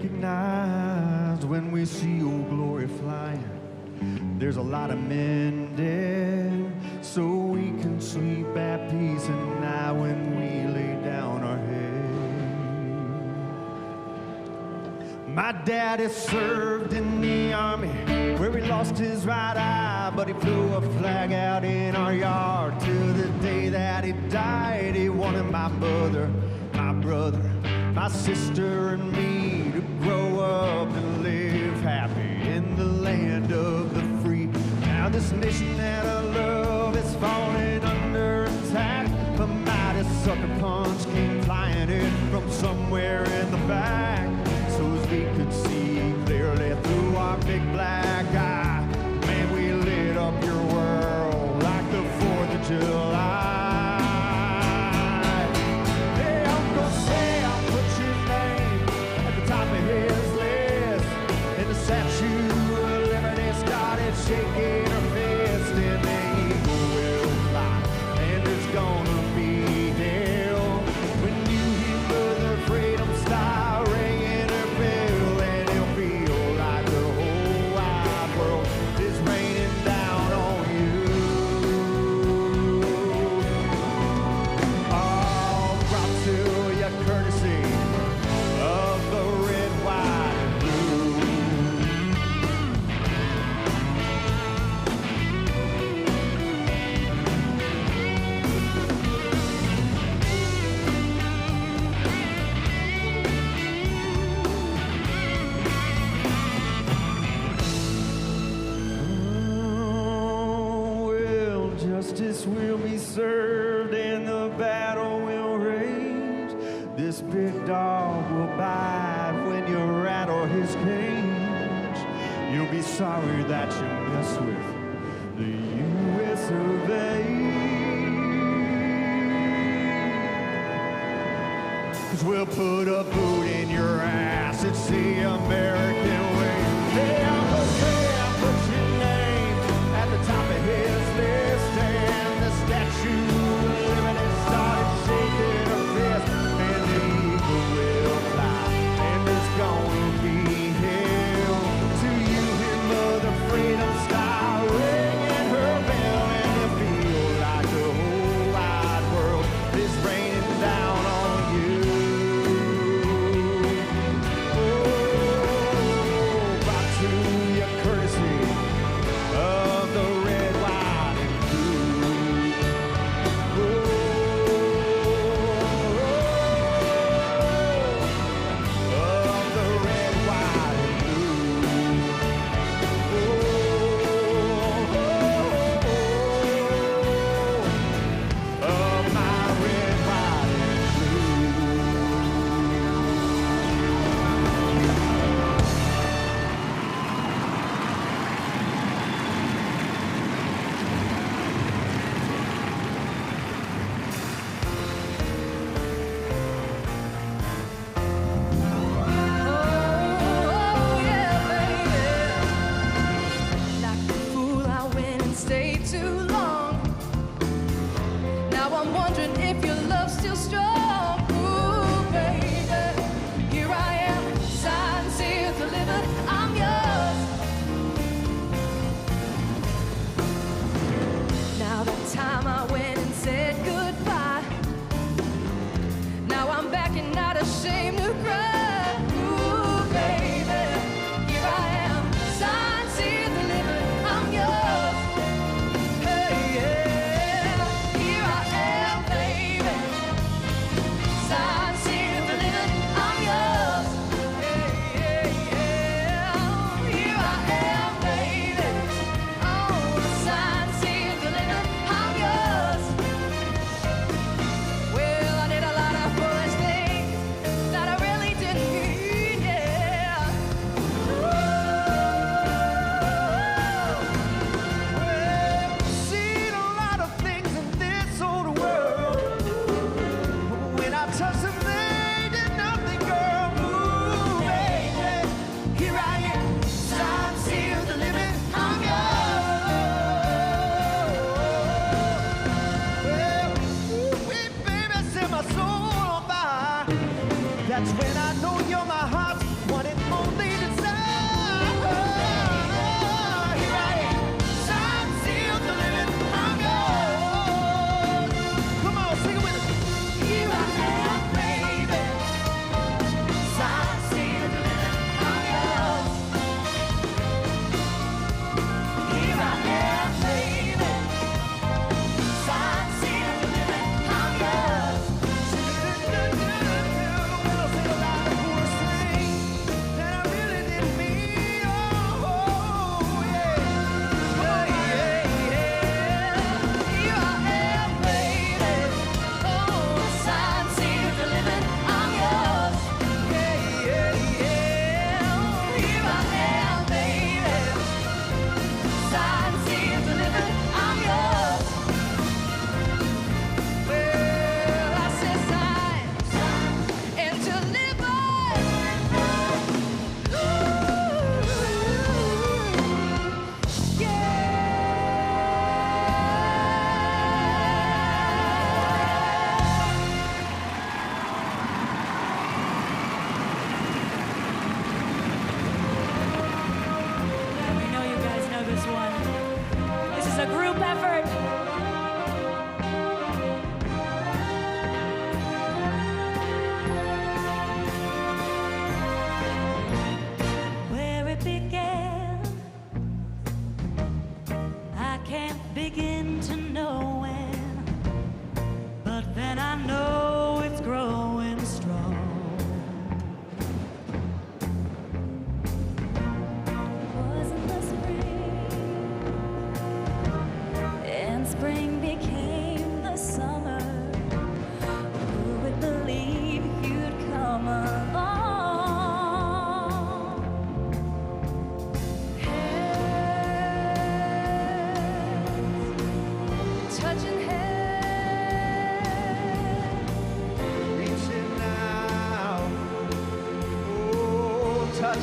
Speaker 6: recognize when we see old glory flying. There's a lot of men dead, so we can sleep at peace at night when we lay down our head. My daddy served in the army where he lost his right eye, but he flew a flag out in our yard till the day that he died. He wanted my mother, my brother, my sister and me to grow up and live happy in the land of the free. Now this nation that I love is falling under attack. A mighty sucker punch came flying in from somewhere in the back, so as we could see clearly through our big black eye. Man, we lit up your world like the 4th of July. Hey, Uncle Sam, put your name at the top of his list, and the Statue of Liberty started shaking her fist, and the eagle will fly, and there's gonna be hell when you hear Mother Freedom start ringing her bell, and it'll feel like the whole wide world is raining down on you. All brought to your courtesy of the red, white, and blue. Oh, well, justice will be served and the battle will rage. This big dog will bite when you rattle his cage. You'll be sorry that you mess with the U.S. of A. 'Cause we'll put a boot in your ass. It's the American way. Hey, Uncle Sam, put your name at the top of his list, and the Statue of Liberty started shaking her fist, and the eagle will fly, and there's gonna be hell till you hear Mother Freedom start ringing her bell, and you feel like the whole wide world is raining down on you. Oh,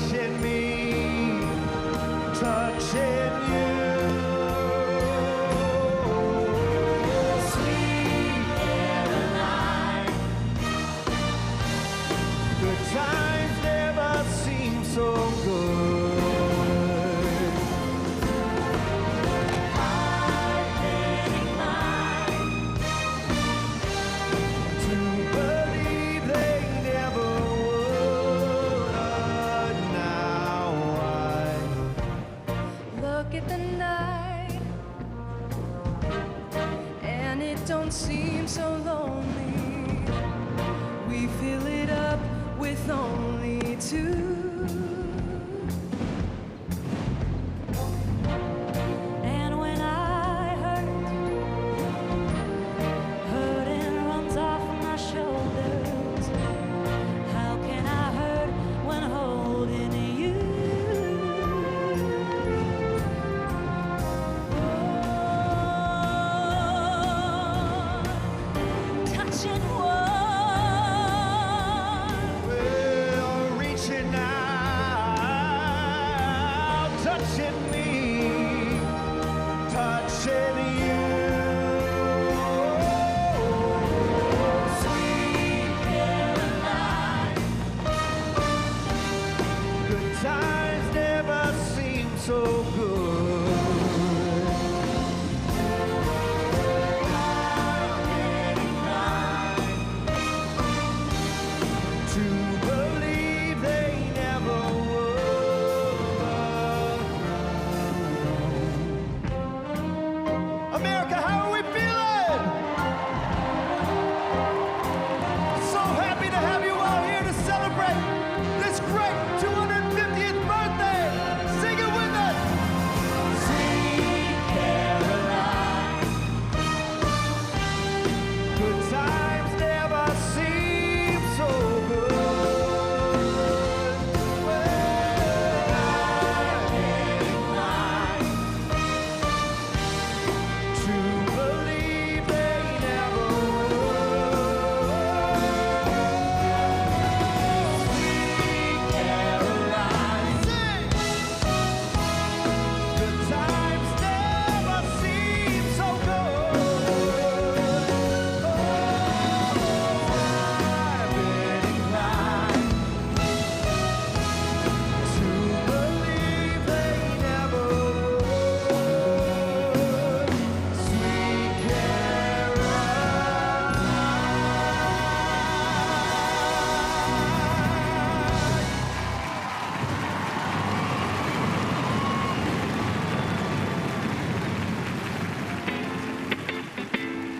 Speaker 6: touching me, touching you. Sweet Caroline, good times never seem so good. I've been inclined to believe they never would. Now I
Speaker 7: Look at the night, and it don't seem so lonely. We fill it up with only two. And when I hurting runs off my shoulders. How can I hurt when holding you? Touching one,
Speaker 6: will reaching out, touching me, touching you. Sweet Caroline, good times never seem so good. To believe they never would. America, how are we feeling? So happy to have you all here to celebrate this great 250th birthday. Sing it with us. Sweet Caroline, good times never seem so good. To believe they never would. Sweet Caroline, sing. Good times never seem so good. I've been inclined to believe they never would. Sweet Caroline.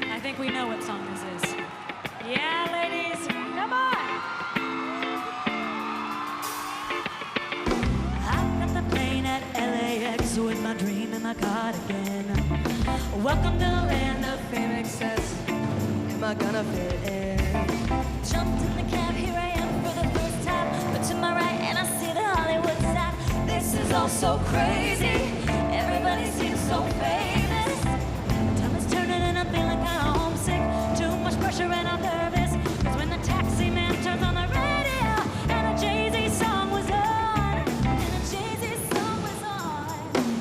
Speaker 5: I think we know what song this is. Yeah, ladies, come on! I got the plane at LAX with my dream in my cardigan. Welcome to the land of
Speaker 7: fame excess. Am I gonna fit in?
Speaker 5: jumped in the cab, here I am for the first time. But to my right and I see the Hollywood sign. This is all so crazy. Everybody seems so famous. Time is turning and I'm feeling kinda homesick. Too much pressure and I'm nervous. 'Cause when the taxi man turns on the radio and a Jay-Z song was on. And a Jay-Z song was on.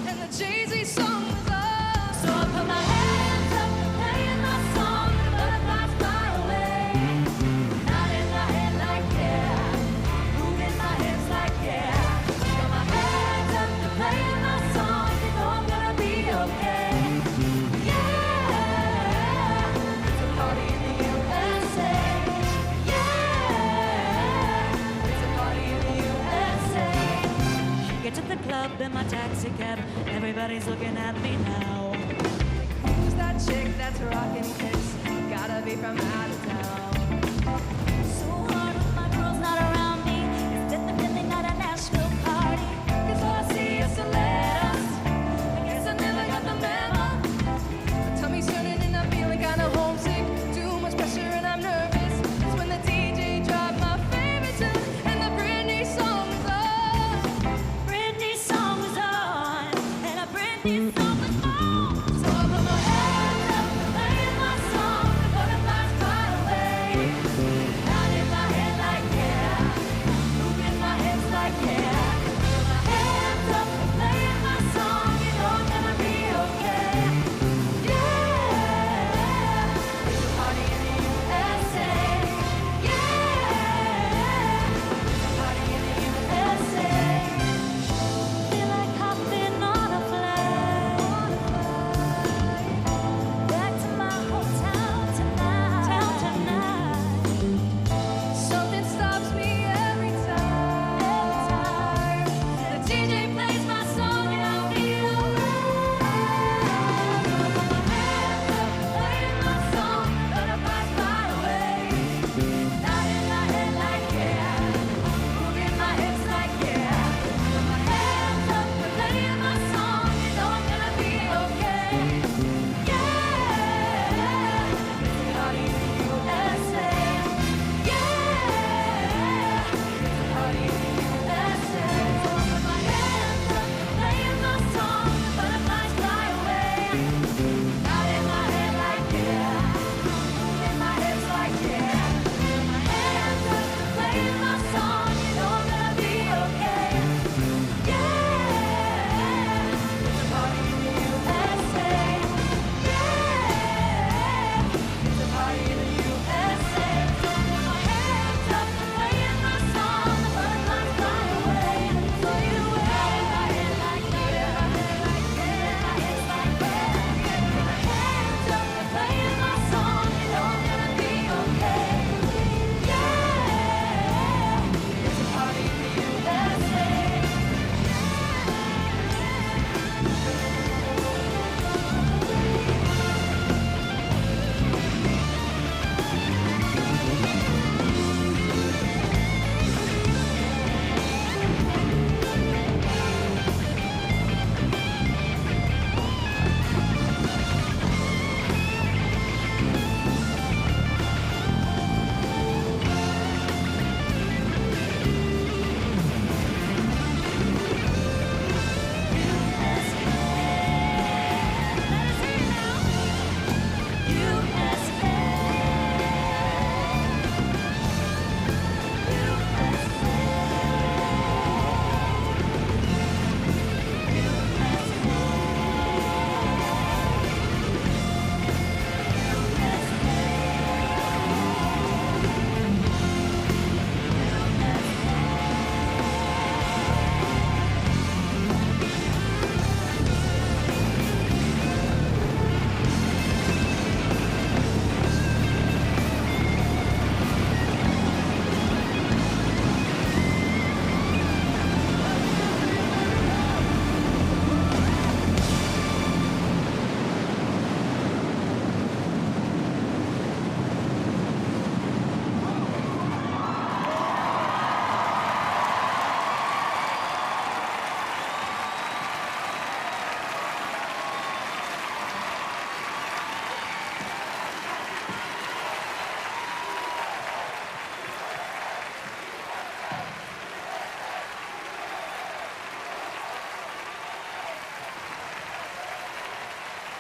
Speaker 7: And the Jay-Z song was on.
Speaker 5: So I put my hands up, playing my song. The butterflies fly away. Nodding my head like yeah, moving my hips like yeah. Got my hands up, playing my song. You know I'm gonna be okay. Yeah, it's a party in the USA. Yeah, it's a party in the USA. Get to the club in my taxi cab. Everybody's looking at me now.
Speaker 7: Who's that chick that's rocking kicks? Gotta be from out of town.